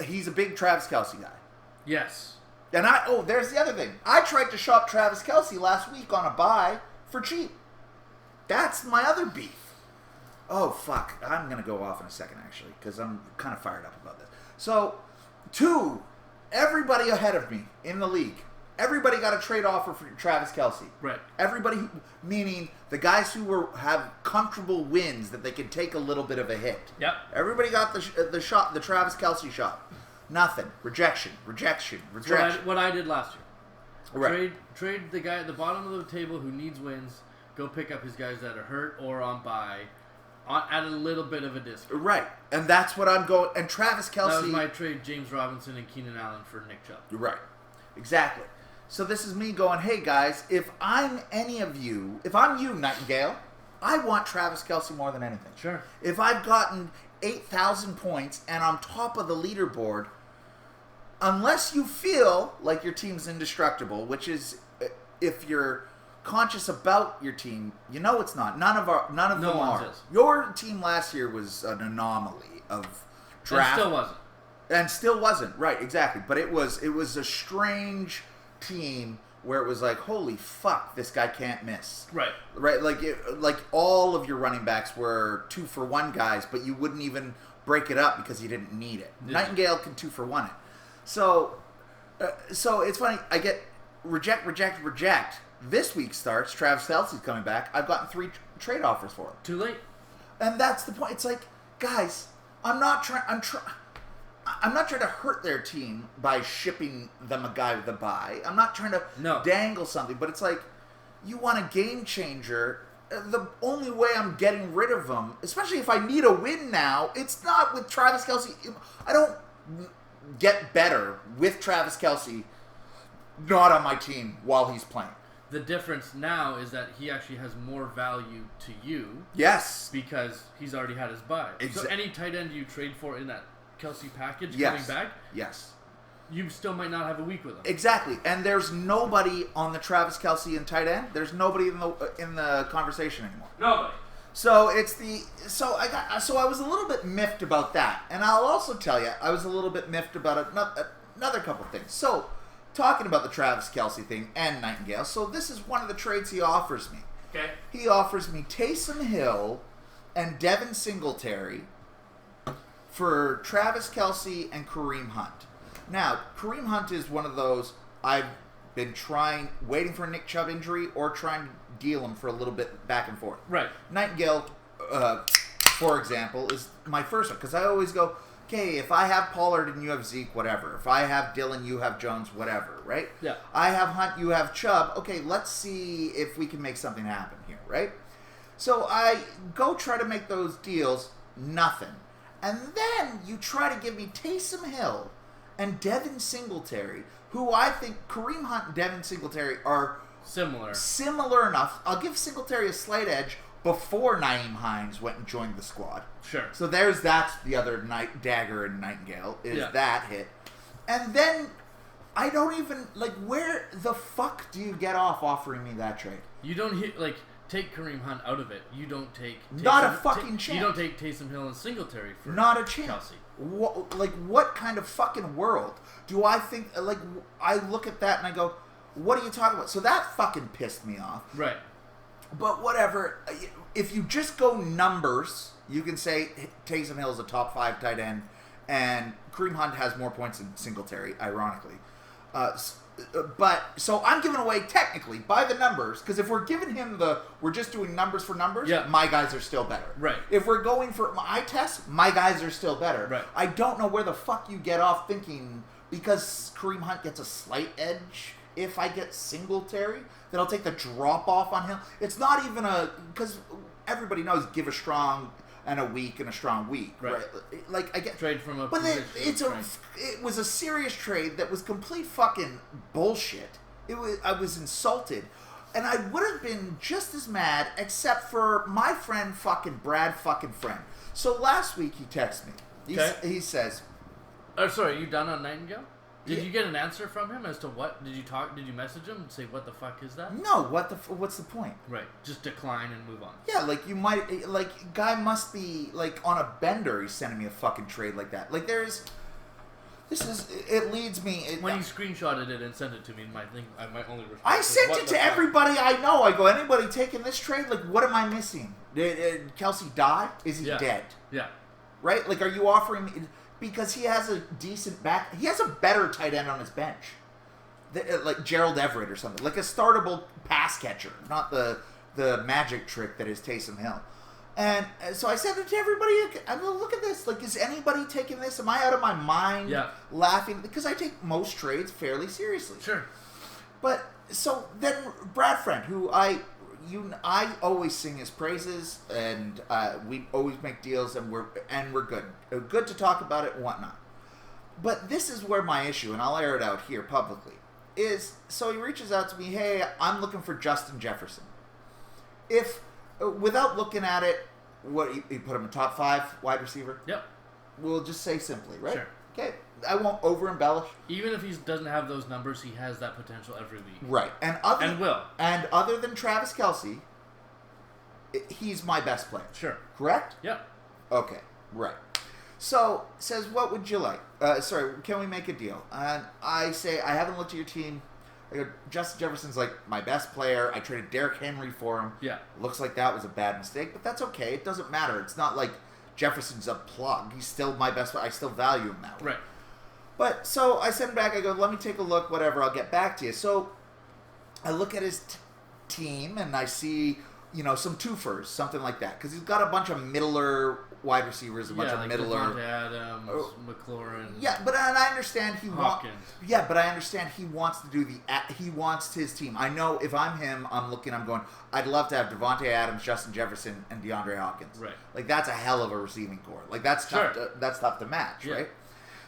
[SPEAKER 3] he's a big Travis Kelce guy.
[SPEAKER 2] Yes.
[SPEAKER 3] And there's the other thing. I tried to shop Travis Kelce last week on a buy for cheap. That's my other beef. Oh, fuck. I'm going to go off in a second, actually, because I'm kind of fired up about this. So, 2, everybody ahead of me in the league. Everybody got a trade offer for Travis Kelce.
[SPEAKER 2] Right.
[SPEAKER 3] Everybody, meaning the guys who have comfortable wins that they can take a little bit of a hit.
[SPEAKER 2] Yep.
[SPEAKER 3] Everybody got the shot, the Travis Kelce shot. Nothing. Rejection.
[SPEAKER 2] What I did last year.
[SPEAKER 3] Right.
[SPEAKER 2] Trade the guy at the bottom of the table who needs wins. Go pick up his guys that are hurt or on bye. At a little bit of a discount.
[SPEAKER 3] Right. And that's what I'm going... And Travis Kelce...
[SPEAKER 2] That was my trade, James Robinson and Keenan Allen for Nick Chubb.
[SPEAKER 3] Right. Exactly. So this is me going, hey guys, if I'm any of you... If I'm you, Nightingale, I want Travis Kelce more than anything.
[SPEAKER 2] Sure.
[SPEAKER 3] If I've gotten 8,000 points and I'm top of the leaderboard, unless you feel like your team's indestructible, which is... If you're conscious about your team, you know it's not. None of them are.
[SPEAKER 2] Is.
[SPEAKER 3] Your team last year was an anomaly of draft. And still wasn't. Right, exactly. But it was a strange team where it was like, holy fuck, this guy can't miss.
[SPEAKER 2] Right.
[SPEAKER 3] Right, like all of your running backs were 2-for-1 guys, but you wouldn't even break it up because you didn't need it. Yeah. Nightingale can 2-for-1 it. So it's funny, I get reject. This week starts, Travis Kelce's coming back. I've gotten 3 trade offers for him.
[SPEAKER 2] Too late.
[SPEAKER 3] And that's the point. It's like, guys, I'm not trying to hurt their team by shipping them a guy with a bye. I'm not trying to dangle something, but it's like, you want a game changer. The only way I'm getting rid of them, especially if I need a win now, it's not with Travis Kelce. I don't get better with Travis Kelce not on my team while he's playing.
[SPEAKER 2] The difference now is that he actually has more value to you.
[SPEAKER 3] Yes.
[SPEAKER 2] Because he's already had his bye. So any tight end you trade for in that Kelce package coming back, you still might not have a week with him. Exactly.
[SPEAKER 3] And there's nobody on the Travis Kelce and tight end. There's nobody in the conversation anymore.
[SPEAKER 2] Nobody.
[SPEAKER 3] So I was a little bit miffed about that. And I'll also tell you, I was a little bit miffed about another couple things. So, talking about the Travis Kelce thing and Nightingale, so this is one of the trades he offers me.
[SPEAKER 2] Okay.
[SPEAKER 3] He offers me Taysom Hill and Devin Singletary for Travis Kelce and Kareem Hunt. Now, Kareem Hunt is one of those I've been waiting for a Nick Chubb injury or trying to deal him for a little bit back and forth.
[SPEAKER 2] Right.
[SPEAKER 3] Nightingale, for example, is my first one because I always go, okay, if I have Pollard and you have Zeke, whatever. If I have Dylan, you have Jones, whatever, right?
[SPEAKER 2] Yeah.
[SPEAKER 3] I have Hunt, you have Chubb. Okay, let's see if we can make something happen here, right? So I go try to make those deals, nothing. And then you try to give me Taysom Hill and Devin Singletary, who I think Kareem Hunt and Devin Singletary are similar enough. I'll give Singletary a slight edge before Nyheim Hines went and joined the squad.
[SPEAKER 2] Sure.
[SPEAKER 3] So that's the other dagger in Nightingale, that hit. And then I don't even, where the fuck do you get off offering me that trade?
[SPEAKER 2] You don't take Kareem Hunt out of it. You don't take...
[SPEAKER 3] Not a fucking chance.
[SPEAKER 2] You don't take Taysom Hill and Singletary for
[SPEAKER 3] Not a chance.
[SPEAKER 2] Kelce.
[SPEAKER 3] What kind of fucking world do I think, I look at that and I go, what are you talking about? So that fucking pissed me off.
[SPEAKER 2] Right.
[SPEAKER 3] But whatever, if you just go numbers, you can say Taysom Hill is a top 5 tight end, and Kareem Hunt has more points than Singletary, ironically. But so I'm giving away technically by the numbers, because if we're giving him we're just doing numbers for numbers, my guys are still better.
[SPEAKER 2] Right.
[SPEAKER 3] If we're going for eye test, my guys are still better.
[SPEAKER 2] Right.
[SPEAKER 3] I don't know where the fuck you get off thinking because Kareem Hunt gets a slight edge if I get Singletary, then I'll take the drop off on him. It's not even because everybody knows give a strong and a weak and a strong week, right? I get
[SPEAKER 2] trade from a
[SPEAKER 3] but it was a serious trade that was complete fucking bullshit. I was insulted, and I would have been just as mad except for my friend fucking Brad fucking friend. So last week he texted me. He says,
[SPEAKER 2] "Oh, sorry, are you done on Nightingale? Did you get an answer from him as to what? Did you message him and say, what the fuck is that?
[SPEAKER 3] No, what's the point?
[SPEAKER 2] Right, just decline and move on.
[SPEAKER 3] Yeah, you might, guy must be, on a bender he's sending me a fucking trade like that. it leads me.
[SPEAKER 2] When you screenshotted it and sent it to me, I might only respond.
[SPEAKER 3] I sent it to everybody I know. I go, anybody taking this trade? Like, what am I missing? Did Kelsey die? Is he dead?
[SPEAKER 2] Yeah.
[SPEAKER 3] Right? Like, are you offering me... Because he has a decent back... He has a better tight end on his bench. Like Gerald Everett or something. Like a startable pass catcher. Not the magic trick that is Taysom Hill. And so I said it to everybody. I go, look at this. Like, is anybody taking this? Am I out of my mind laughing? Because I take most trades fairly seriously.
[SPEAKER 2] Sure.
[SPEAKER 3] But, so then Brad Friend, who I always sing his praises, and we always make deals, and we're good. Good to talk about it and whatnot. But this is where my issue, and I'll air it out here publicly, is, so he reaches out to me, hey, I'm looking for Justin Jefferson. Without looking at it, what he put him in top 5 wide receiver?
[SPEAKER 2] Yep.
[SPEAKER 3] We'll just say simply, right?
[SPEAKER 2] Sure.
[SPEAKER 3] Okay. I won't over-embellish.
[SPEAKER 2] Even if he doesn't have those numbers, he has that potential every week.
[SPEAKER 3] Right. And other than Travis Kelce, he's my best player.
[SPEAKER 2] Sure.
[SPEAKER 3] Correct?
[SPEAKER 2] Yep.
[SPEAKER 3] Okay. Right. So, says, what would you like? Can we make a deal? And I say, I haven't looked at your team. I go, Justin Jefferson's like my best player. I traded Derrick Henry for him.
[SPEAKER 2] Yeah.
[SPEAKER 3] Looks like that was a bad mistake, but that's okay. It doesn't matter. It's not like Jefferson's a plug. He's still my best player. I still value him that way.
[SPEAKER 2] Right.
[SPEAKER 3] But, so I send him back. I go, let me take a look, whatever. I'll get back to you. So I look at his team, and I see, some twofers, something like that. Because he's got a bunch of middler wide receivers, a bunch of middler.
[SPEAKER 2] Davante Adams, McLaurin.
[SPEAKER 3] Yeah, but I understand
[SPEAKER 2] Hopkins.
[SPEAKER 3] But I understand he wants to do he wants his team. I know if I'm him, I'm going, I'd love to have Davante Adams, Justin Jefferson, and DeAndre Hopkins.
[SPEAKER 2] Right.
[SPEAKER 3] Like, that's a hell of a receiving core. Like, that's tough. That's tough to match,
[SPEAKER 2] Yeah.
[SPEAKER 3] right?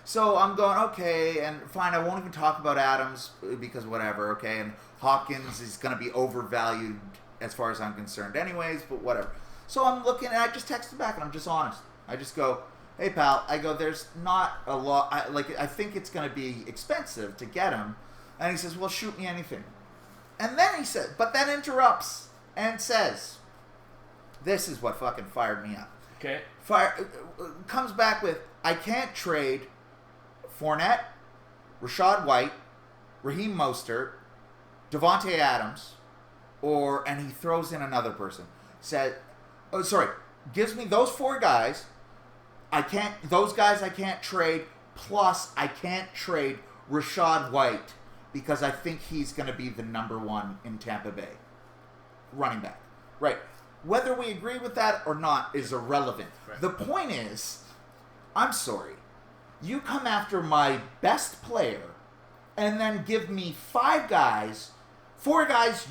[SPEAKER 3] So I'm going, okay, and fine, I won't even talk about Adams because whatever, okay, and Hopkins is going to be overvalued as far as I'm concerned anyways, but whatever. So I'm looking, and I just text him back, and I'm just honest. I just go, hey, pal, there's not a lot, I think it's going to be expensive to get him. And he says, well, shoot me anything. And then he said, but then interrupts and says, this is what fucking fired me up.
[SPEAKER 2] Okay.
[SPEAKER 3] Comes back with, I can't trade Fournette, Rashad White, Raheem Mostert, Davante Adams, and he throws in another person. Gives me those 4 guys. Those guys I can't trade. Plus, I can't trade Rashad White because I think he's going to be the number 1 in Tampa Bay running back. Right. Whether we agree with that or not is irrelevant. Right. The point is, I'm sorry. You come after my best player and then give me 4 guys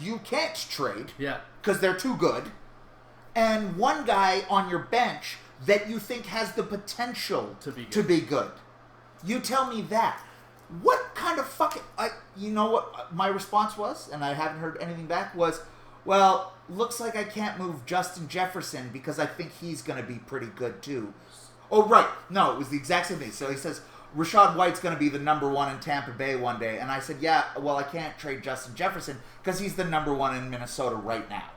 [SPEAKER 3] you can't trade because they're too good, and 1 guy on your bench that you think has the potential to be good. You tell me that. What kind of fucking... you know what my response was, and I haven't heard anything back, was, well, looks like I can't move Justin Jefferson because I think he's going to be pretty good too. Oh, right. No, it was the exact same thing. So he says, Rashad White's going to be the number 1 in Tampa Bay one day. And I said, yeah, well, I can't trade Justin Jefferson because he's the number 1 in Minnesota right now.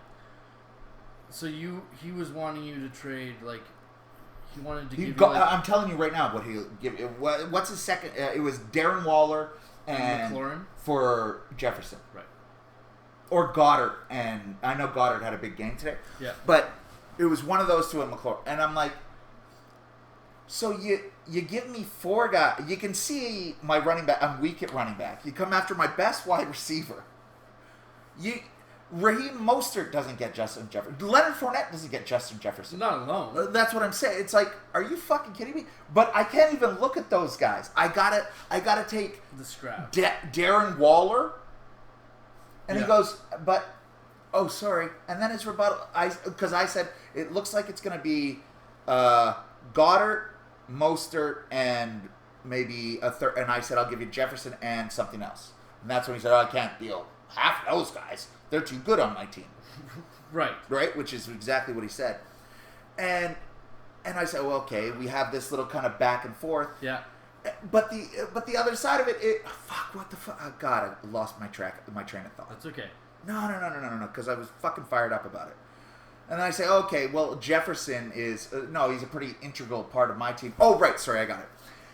[SPEAKER 2] So he was wanting you to trade, he wanted to give you,
[SPEAKER 3] I'm telling you right now what he'll give. What's his second? It was Darren Waller and
[SPEAKER 2] McLaurin
[SPEAKER 3] for Jefferson.
[SPEAKER 2] Right.
[SPEAKER 3] Or Goddard. And I know Goddard had a big game today.
[SPEAKER 2] Yeah.
[SPEAKER 3] But it was one of those 2 at McLaurin. And I'm like, so you give me 4 guys. You can see my running back. I'm weak at running back. You come after my best wide receiver. Raheem Mostert doesn't get Justin Jefferson. Leonard Fournette doesn't get Justin Jefferson.
[SPEAKER 2] Not alone.
[SPEAKER 3] That's what I'm saying. It's like, are you fucking kidding me? But I can't even look at those guys. I gotta take
[SPEAKER 2] the scrap.
[SPEAKER 3] Darren Waller. And he goes, but sorry. And then his rebuttal, because I said it looks like it's gonna be Goddard, Mostert, and maybe a third. And I said, I'll give you Jefferson and something else. And that's when he said, I can't deal half those guys. They're too good on my team.
[SPEAKER 2] Right.
[SPEAKER 3] Right? Which is exactly what he said. And I said, well, okay, we have this little kind of back and forth.
[SPEAKER 2] Yeah.
[SPEAKER 3] But the other side of it, what the fuck? Oh, God, I lost my train of thought.
[SPEAKER 2] That's okay.
[SPEAKER 3] No, because I was fucking fired up about it. And then I say, okay, well, Jefferson is, he's a pretty integral part of my team. Oh, right, sorry, I got it.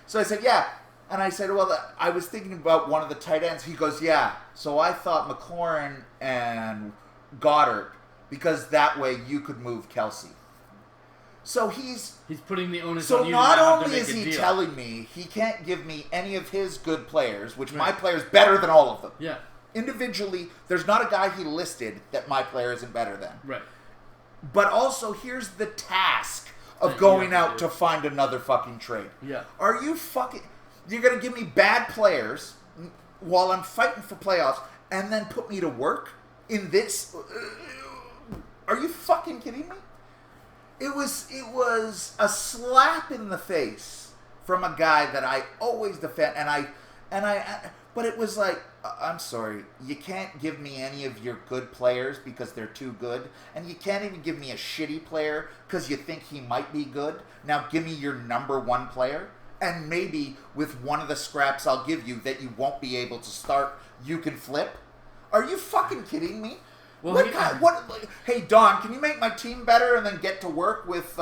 [SPEAKER 3] So I said, yeah, And I said, well, I was thinking about one of the tight ends. He goes, yeah. So I thought McLaurin and Goddard, because that way you could move Kelsey. So he's
[SPEAKER 2] putting the onus
[SPEAKER 3] so
[SPEAKER 2] on you.
[SPEAKER 3] not
[SPEAKER 2] to have to
[SPEAKER 3] only
[SPEAKER 2] make
[SPEAKER 3] is
[SPEAKER 2] a
[SPEAKER 3] he
[SPEAKER 2] deal.
[SPEAKER 3] telling me he can't give me any of his good players, which my
[SPEAKER 2] Right.
[SPEAKER 3] player's better than all of them.
[SPEAKER 2] Yeah.
[SPEAKER 3] Individually, there's not a guy he listed that my player isn't better than.
[SPEAKER 2] Right.
[SPEAKER 3] But also, here's the task
[SPEAKER 2] That
[SPEAKER 3] of
[SPEAKER 2] you
[SPEAKER 3] going
[SPEAKER 2] have to
[SPEAKER 3] out
[SPEAKER 2] do.
[SPEAKER 3] to find another fucking trade.
[SPEAKER 2] Yeah.
[SPEAKER 3] Are you fucking... You're going to give me bad players while I'm fighting for playoffs and then put me to work in this? Are you fucking kidding me? It was a slap in the face from a guy that I always defend, but it was like, I'm sorry, you can't give me any of your good players because they're too good, and you can't even give me a shitty player because you think he might be good. Now give me your number one player, and maybe with one of the scraps I'll give you that you won't be able to start, you can flip. Are you fucking kidding me?
[SPEAKER 2] Well,
[SPEAKER 3] Hey, Don, can you make my team better and then get to work with,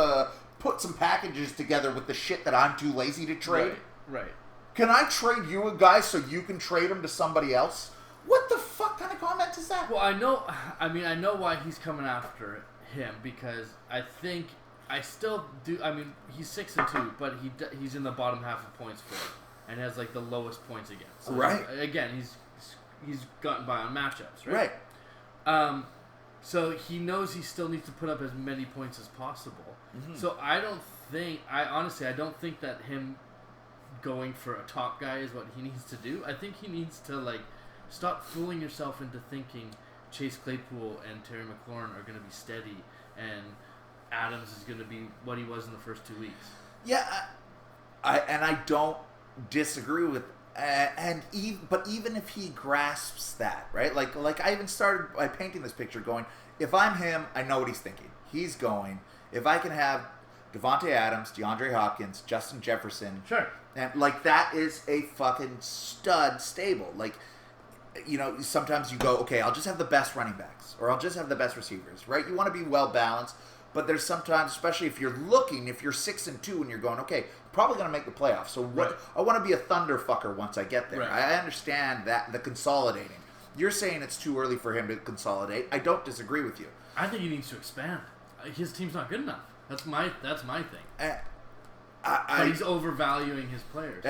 [SPEAKER 3] put some packages together with the shit that I'm too lazy to trade?
[SPEAKER 2] Right.
[SPEAKER 3] Can I trade you a guy so you can trade him to somebody else? What the fuck kind of comment is that?
[SPEAKER 2] Well, I know why he's coming after him, because I still do. I mean, he's 6-2, but he's in the bottom half of points for, and has like the lowest points against. So
[SPEAKER 3] right.
[SPEAKER 2] Again, he's gotten by on matchups, right?
[SPEAKER 3] Right.
[SPEAKER 2] So he knows he still needs to put up as many points as possible.
[SPEAKER 3] Mm-hmm.
[SPEAKER 2] So I don't think that him going for a top guy is what he needs to do. I think he needs to stop fooling yourself into thinking Chase Claypool and Terry McLaurin are going to be steady and Adams is going to be what he was in the first 2 weeks.
[SPEAKER 3] Yeah, I don't disagree with. But even if he grasps that, right? Like I even started by painting this picture going, if I'm him, I know what he's thinking. He's going, if I can have Devontae Adams, DeAndre Hopkins, Justin Jefferson.
[SPEAKER 2] Sure.
[SPEAKER 3] And that is a fucking stud stable. Sometimes you go, okay, I'll just have the best running backs or I'll just have the best receivers, right? You want to be well balanced. But there's sometimes, especially if you're 6-2 and you're going, okay, probably going to make the playoffs. So what? Right. I want to be a thunder fucker once I get there. Right. I understand that, the consolidating. You're saying it's too early for him to consolidate. I don't disagree with you.
[SPEAKER 2] I think he needs to expand. His team's not good enough. That's my thing. But he's overvaluing his players.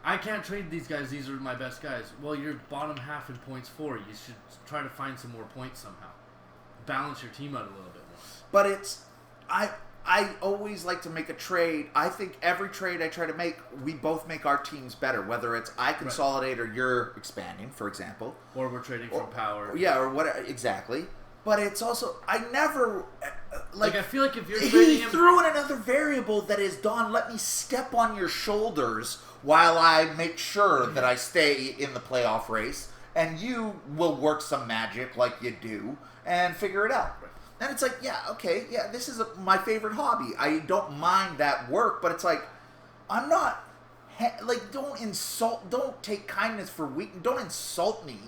[SPEAKER 2] I can't trade these guys. These are my best guys. Well, you're bottom half in points for. You should try to find some more points somehow. Balance your team out a little bit more.
[SPEAKER 3] But I always like to make a trade. I think every trade I try to make, we both make our teams better. Whether it's I consolidate or you're expanding, for example.
[SPEAKER 2] Or we're trading from power.
[SPEAKER 3] Yeah, or whatever. Exactly. But it's also, I never...
[SPEAKER 2] I feel like if you're trading him...
[SPEAKER 3] He threw in another variable that is, Don, let me step on your shoulders while I make sure that I stay in the playoff race. And you will work some magic like you do and figure it out. And it's like, yeah, okay, yeah, this is my favorite hobby. I don't mind that work, but it's like, I'm not, don't take kindness for weakness. Don't insult me.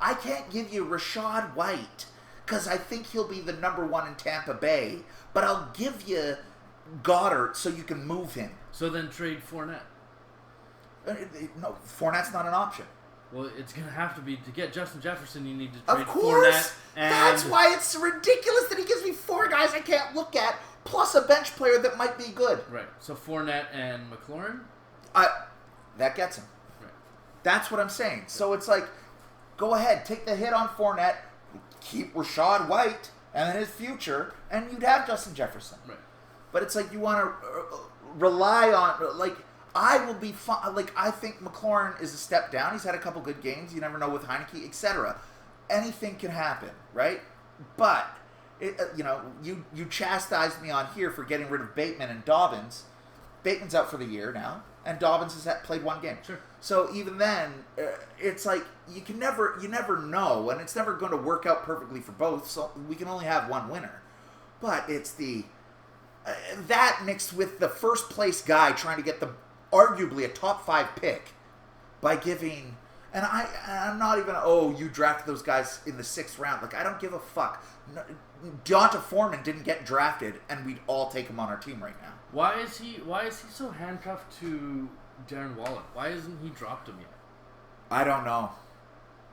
[SPEAKER 3] I can't give you Rashad White because I think he'll be the number one in Tampa Bay, but I'll give you Goddard so you can move him.
[SPEAKER 2] So then trade Fournette.
[SPEAKER 3] No, Fournette's not an option.
[SPEAKER 2] Well, it's going to have to be. To get Justin Jefferson, you need to
[SPEAKER 3] Of
[SPEAKER 2] trade
[SPEAKER 3] course!
[SPEAKER 2] Fournette. And
[SPEAKER 3] That's why it's ridiculous that he gives me 4 guys I can't look at, plus a bench player that might be good.
[SPEAKER 2] Right. So Fournette and McLaurin?
[SPEAKER 3] That gets him.
[SPEAKER 2] Right.
[SPEAKER 3] That's what I'm saying. So it's like, go ahead, take the hit on Fournette, keep Rashad White, and then his future, and you'd have Justin Jefferson.
[SPEAKER 2] Right.
[SPEAKER 3] But it's like you want to rely on, I will be fine. I think McLaurin is a step down. He's had a couple good games. You never know with Heineke, etc. Anything can happen, right? But, you chastised me on here for getting rid of Bateman and Dobbins. Bateman's out for the year now, and Dobbins has played 1 game.
[SPEAKER 2] Sure.
[SPEAKER 3] So even then, it's like you never know, and it's never going to work out perfectly for both. So we can only have one winner. But it's that mixed with the first place guy trying to get the arguably a top 5 pick by giving, and I'm not even, you drafted those guys in the 6th round. I don't give a fuck. Deonta Foreman didn't get drafted, and we'd all take him on our team right now.
[SPEAKER 2] Why is he so handcuffed to Darren Waller? Why hasn't he dropped him yet?
[SPEAKER 3] I don't know.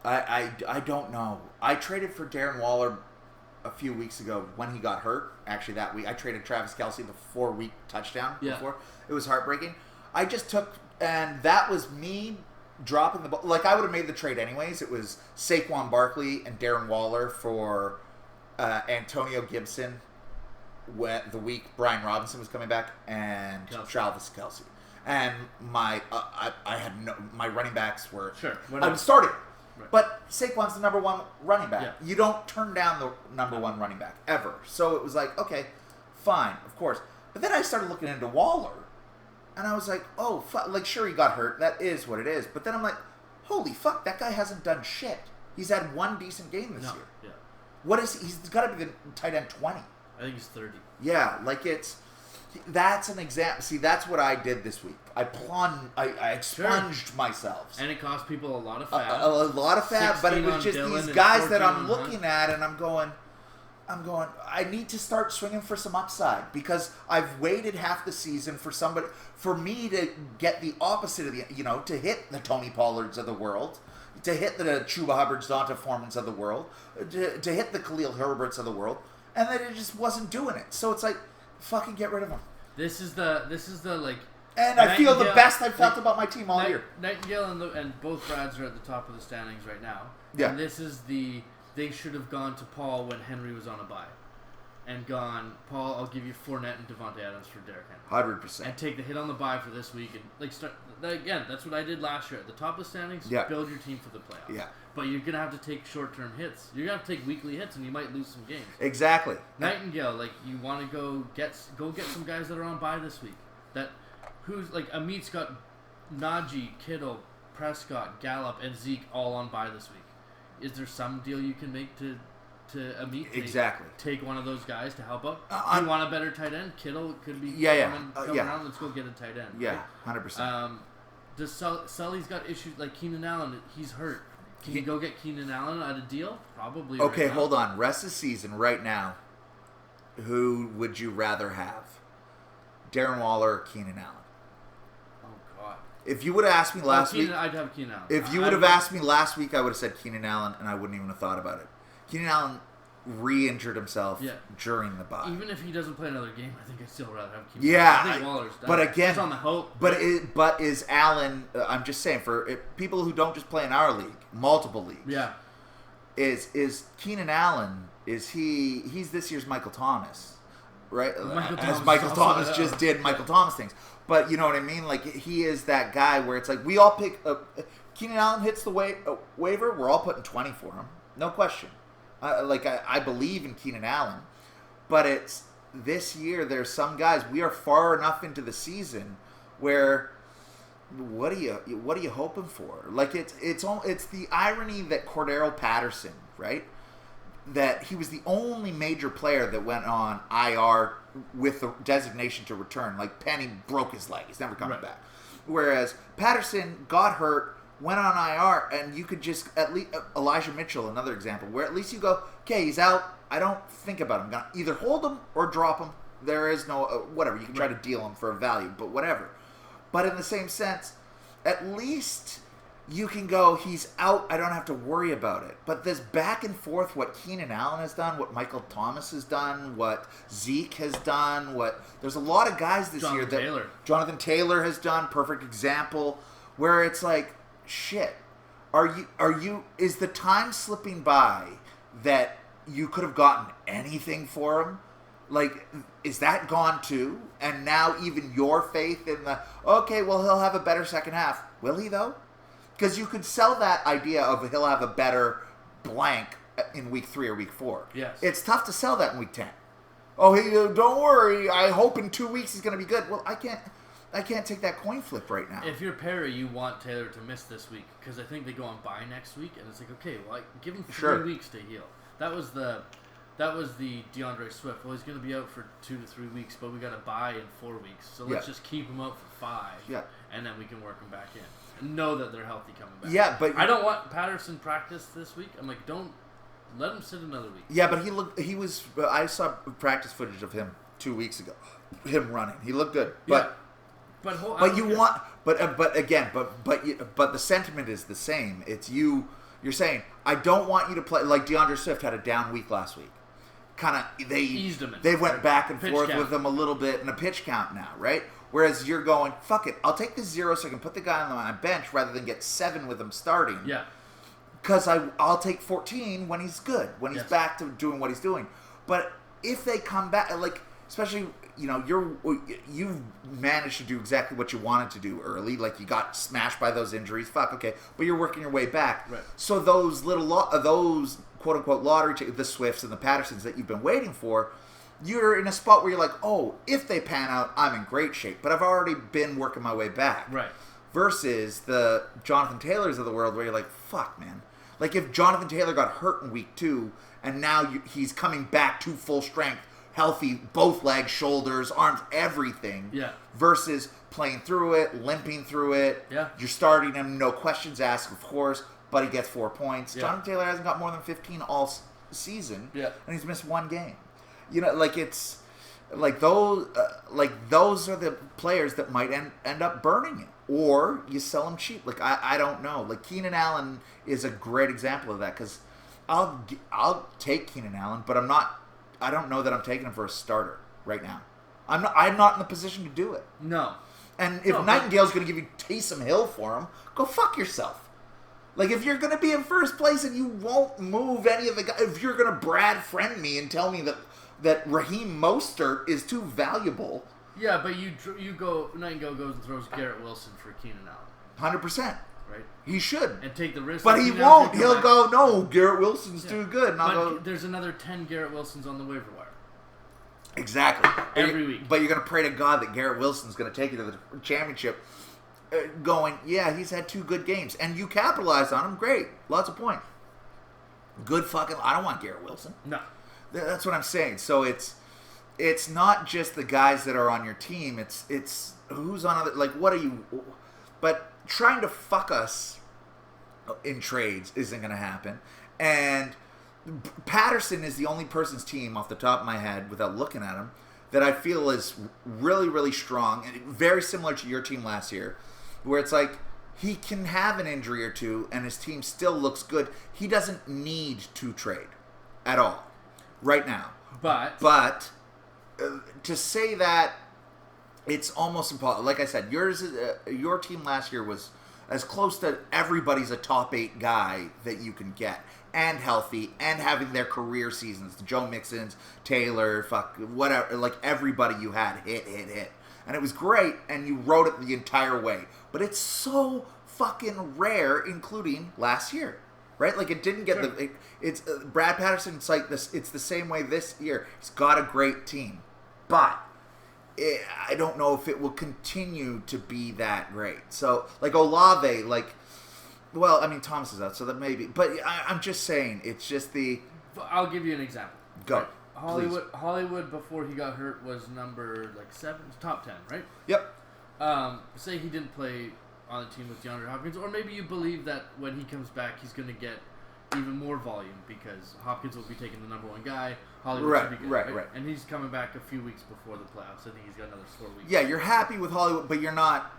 [SPEAKER 3] I don't know. I traded for Darren Waller a few weeks ago when he got hurt. Actually, that week I traded Travis Kelce the 4-week touchdown before. It was heartbreaking. I just took, and that was me dropping the ball. Like, I would have made the trade anyways. It was Saquon Barkley and Darren Waller for Antonio Gibson the week Brian Robinson was coming back, and Travis Kelce. And my my running backs were I was starting. Right. But Saquon's the number one running back. Yeah. You don't turn down the number one running back ever. So it was like, okay, fine, of course. But then I started looking into Waller, and I was like, oh, like, sure, he got hurt. That is what it is. But then I'm like, holy fuck, that guy hasn't done shit. He's had one decent game this year. Yeah. What is he's got to be the tight end 20.
[SPEAKER 2] I think he's 30.
[SPEAKER 3] Yeah, like that's an example. See, that's what I did this week. I expunged myself.
[SPEAKER 2] And it cost people a lot of fab.
[SPEAKER 3] A lot of fab, but it was just these guys that I'm looking at, and I'm going, I need to start swinging for some upside, because I've waited half the season for me to get the opposite of to hit the Tony Pollards of the world, to hit the Chuba Hubbards, Donta Formans of the world, to hit the Khalil Herberts of the world, and then it just wasn't doing it. So it's like, fucking get rid of him.
[SPEAKER 2] This is the like.
[SPEAKER 3] And I feel the best I've felt about my team all year.
[SPEAKER 2] Nightingale and both Brads are at the top of the standings right now.
[SPEAKER 3] Yeah.
[SPEAKER 2] And this is they should have gone to Paul when Henry was on a bye. And gone, Paul, I'll give you Fournette and Devontae Adams for Derrick Henry.
[SPEAKER 3] 100%.
[SPEAKER 2] And take the hit on the bye for this week. And start again, that's what I did last year. At the top of the standings, build your team for the playoffs.
[SPEAKER 3] Yeah.
[SPEAKER 2] But you're going to have to take short-term hits. You're going to have to take weekly hits, and you might lose some games.
[SPEAKER 3] Exactly.
[SPEAKER 2] Nightingale, you want to go get some guys that are on bye this week. Amit's got Najee, Kittle, Prescott, Gallup, and Zeke all on bye this week. Is there some deal you can make to Amit?
[SPEAKER 3] Exactly.
[SPEAKER 2] Take one of those guys to help out. You want a better tight end? Kittle could be coming around. Let's go get a tight end.
[SPEAKER 3] Yeah, 100%.
[SPEAKER 2] Sully's got issues like Keenan Allen. He's hurt. Can you go get Keenan Allen at a deal? Probably.
[SPEAKER 3] Okay,
[SPEAKER 2] right
[SPEAKER 3] hold on. Rest of the season right now. Who would you rather have? Darren Waller or Keenan Allen?
[SPEAKER 2] Oh God!
[SPEAKER 3] If you would have asked me last week,
[SPEAKER 2] I'd have Keenan Allen.
[SPEAKER 3] If you would have asked me last week, I would have said Keenan Allen, and I wouldn't even have thought about it. Keenan Allen re-injured himself during the bye.
[SPEAKER 2] Even if he doesn't play another game, I think I'd still rather have Keenan.
[SPEAKER 3] Yeah,
[SPEAKER 2] I think Waller's done.
[SPEAKER 3] But again,
[SPEAKER 2] it's on the hope.
[SPEAKER 3] But is Allen? I'm just saying for people who don't just play in our league, multiple leagues.
[SPEAKER 2] Yeah.
[SPEAKER 3] Is Keenan Allen? He's this year's Michael Thomas, right? As Michael Thomas just did Michael Thomas things. But you know what I mean? Like, he is that guy where it's like we all pick. Keenan Allen hits the waiver. We're all putting 20 for him, no question. I believe in Keenan Allen, but it's this year. There's some guys we are far enough into the season where what are you hoping for? Like it's the irony that Cordero Patterson, right? That he was the only major player that went on IR with the designation to return. Like Penny broke his leg; he's never coming back. Whereas Patterson got hurt, went on IR, and you could just at least Elijah Mitchell, another example, where at least you go, okay, he's out. I don't think about him. I'm gonna either hold him or drop him. There is no whatever. You can try to deal him for a value, but whatever. But in the same sense, at least you can go, he's out, I don't have to worry about it. But this back and forth, what Keenan Allen has done, what Michael Thomas has done, what Zeke has done, there's a lot of guys this year that Jonathan Taylor has done, perfect example, where it's like, shit, is the time slipping by that you could have gotten anything for him? Like, is that gone too? And now even your faith in okay, well, he'll have a better second half. Will he, though? Because you could sell that idea of he'll have a better blank in week 3 or week 4.
[SPEAKER 2] Yes.
[SPEAKER 3] It's tough to sell that in week 10. Oh, hey, don't worry. I hope in 2 weeks he's going to be good. Well, I can't take that coin flip right now.
[SPEAKER 2] If you're Perry, you want Taylor to miss this week because I think they go on bye next week, and it's like, okay, well, give him 3 weeks to heal. That was the DeAndre Swift. Well, he's going to be out for 2 to 3 weeks, but we got to bye in 4 weeks. So let's just keep him out for 5, and then we can work him back in. And know that they're healthy coming back.
[SPEAKER 3] Yeah, but
[SPEAKER 2] I don't want Patterson practice this week. I'm like, don't let him sit another week.
[SPEAKER 3] Yeah, but I saw practice footage of him 2 weeks ago. Him running. He looked good. But But you want, but again, but the sentiment is the same. It's you. You're saying I don't want you to play like DeAndre Swift had a down week last week. Kind of they
[SPEAKER 2] eased him.
[SPEAKER 3] They went back and forth
[SPEAKER 2] count
[SPEAKER 3] with him a little bit in a pitch count now, right? Whereas you're going, fuck it, I'll take the 0 so I can put the guy on my bench rather than get 7 with him starting.
[SPEAKER 2] Yeah.
[SPEAKER 3] Because I'll take 14 when he's good, when he's back to doing what he's doing. But if they come back, like, especially, you've managed to do exactly what you wanted to do early. Like, you got smashed by those injuries. Fuck, okay. But you're working your way back.
[SPEAKER 2] Right.
[SPEAKER 3] So those those quote-unquote lottery the Swifts and the Pattersons that you've been waiting for, you're in a spot where you're like, oh, if they pan out, I'm in great shape. But I've already been working my way back.
[SPEAKER 2] Right.
[SPEAKER 3] Versus the Jonathan Taylors of the world where you're like, fuck, man. Like, if Jonathan Taylor got hurt in week 2, and now he's coming back to full strength, healthy, both legs, shoulders, arms, everything.
[SPEAKER 2] Yeah.
[SPEAKER 3] Versus playing through it, limping through it.
[SPEAKER 2] Yeah.
[SPEAKER 3] You're starting him, no questions asked, of course, but he gets 4 points.
[SPEAKER 2] Yeah.
[SPEAKER 3] Jonathan Taylor hasn't got more than 15 all season.
[SPEAKER 2] Yeah.
[SPEAKER 3] And he's missed 1 game. Like, it's like those are the players that might end up burning it. Or you sell them cheap. Like, I don't know. Like, Keenan Allen is a great example of that because I'll take Keenan Allen, but I don't know that I'm taking him for a starter right now. I'm not in the position to do it.
[SPEAKER 2] No.
[SPEAKER 3] And if Nightingale's going to give you Taysom Hill for him, go fuck yourself. Like, if you're going to be in first place and you won't move any of the guys, if you're going to Brad friend me and tell me that Raheem Mostert is too valuable.
[SPEAKER 2] Yeah, but you go, Nightingale goes and throws Garrett Wilson for Keenan Allen.
[SPEAKER 3] 100%.
[SPEAKER 2] Right?
[SPEAKER 3] He should.
[SPEAKER 2] And take the risk.
[SPEAKER 3] But he won't. He'll go, no, Garrett Wilson's too good. And I'll go,
[SPEAKER 2] there's another 10 Garrett Wilsons on the waiver wire.
[SPEAKER 3] Exactly.
[SPEAKER 2] Every week.
[SPEAKER 3] But you're going to pray to God that Garrett Wilson's going to take you to the championship going, yeah, he's had 2 good games. And you capitalized on him. Great. Lots of points. Good fucking... I don't want Garrett Wilson.
[SPEAKER 2] No.
[SPEAKER 3] That's what I'm saying. So it's not just the guys that are on your team. It's who's on other... Like, what are you... But trying to fuck us in trades isn't going to happen. And Patterson is the only person's team off the top of my head, without looking at him, that I feel is really, really strong. And very similar to your team last year, where it's like he can have an injury or two and his team still looks good. He doesn't need to trade at all right now. But to say that, it's almost impossible. Like I said, your team last year was as close to everybody's a top 8 guy that you can get, and healthy, and having their career seasons. Joe Mixon's, Taylor, whatever. Like, everybody you had hit. And it was great, and you rode it the entire way. But it's so fucking rare, including last year. Right? Like, it didn't get it's Brad Patterson, it's like this. It's the same way this year. He's got a great team. But I don't know if it will continue to be that great. So, like, Olave, well, I mean, Thomas is out, so that maybe. But I'm just saying, it's just the...
[SPEAKER 2] I'll give you an example.
[SPEAKER 3] Go.
[SPEAKER 2] Right. Hollywood, before he got hurt, was number, 7, top 10, right?
[SPEAKER 3] Yep.
[SPEAKER 2] Say he didn't play on the team with DeAndre Hopkins, or maybe you believe that when he comes back, he's going to get even more volume because Hopkins will be taking the number 1 guy. Hollywood should be good, right? And he's coming back a few weeks before the playoffs. I think he's got another 4 weeks.
[SPEAKER 3] Yeah, you're happy with Hollywood, but you're not...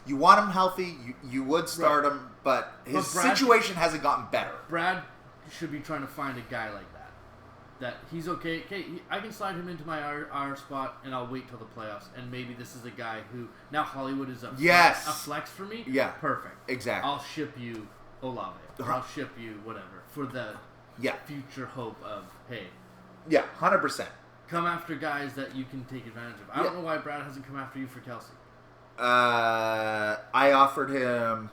[SPEAKER 3] You want him healthy. You would start him, but his situation hasn't gotten better.
[SPEAKER 2] Brad should be trying to find a guy like that. That he's okay. I can slide him into my R spot, and I'll wait till the playoffs. And maybe this is a guy who now Hollywood is a flex for me.
[SPEAKER 3] Yeah,
[SPEAKER 2] perfect.
[SPEAKER 3] Exactly.
[SPEAKER 2] I'll ship you Olave, or I'll ship you whatever for the future hope of
[SPEAKER 3] 100%.
[SPEAKER 2] Come after guys that you can take advantage of. I don't know why Brad hasn't come after you for Kelsey.
[SPEAKER 3] I offered him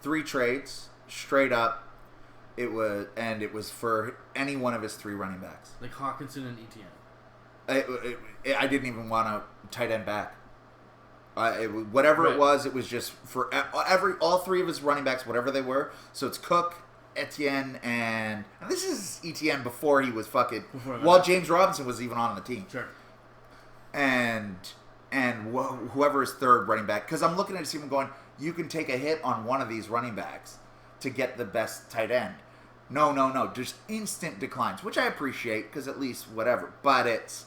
[SPEAKER 3] 3 trades straight up. It was for any one of his 3 running backs,
[SPEAKER 2] like Hawkinson and Etienne.
[SPEAKER 3] I didn't even want a tight end back. Whatever it was just for all 3 of his running backs, whatever they were. So it's Cook, Etienne, and this is Etienne before he was James Robinson was even on the team.
[SPEAKER 2] Sure.
[SPEAKER 3] And whoever is 3rd running back, because I'm looking at his team and going, you can take a hit on one of these running backs to get the best tight end. No. Just instant declines, which I appreciate because at least whatever. But it's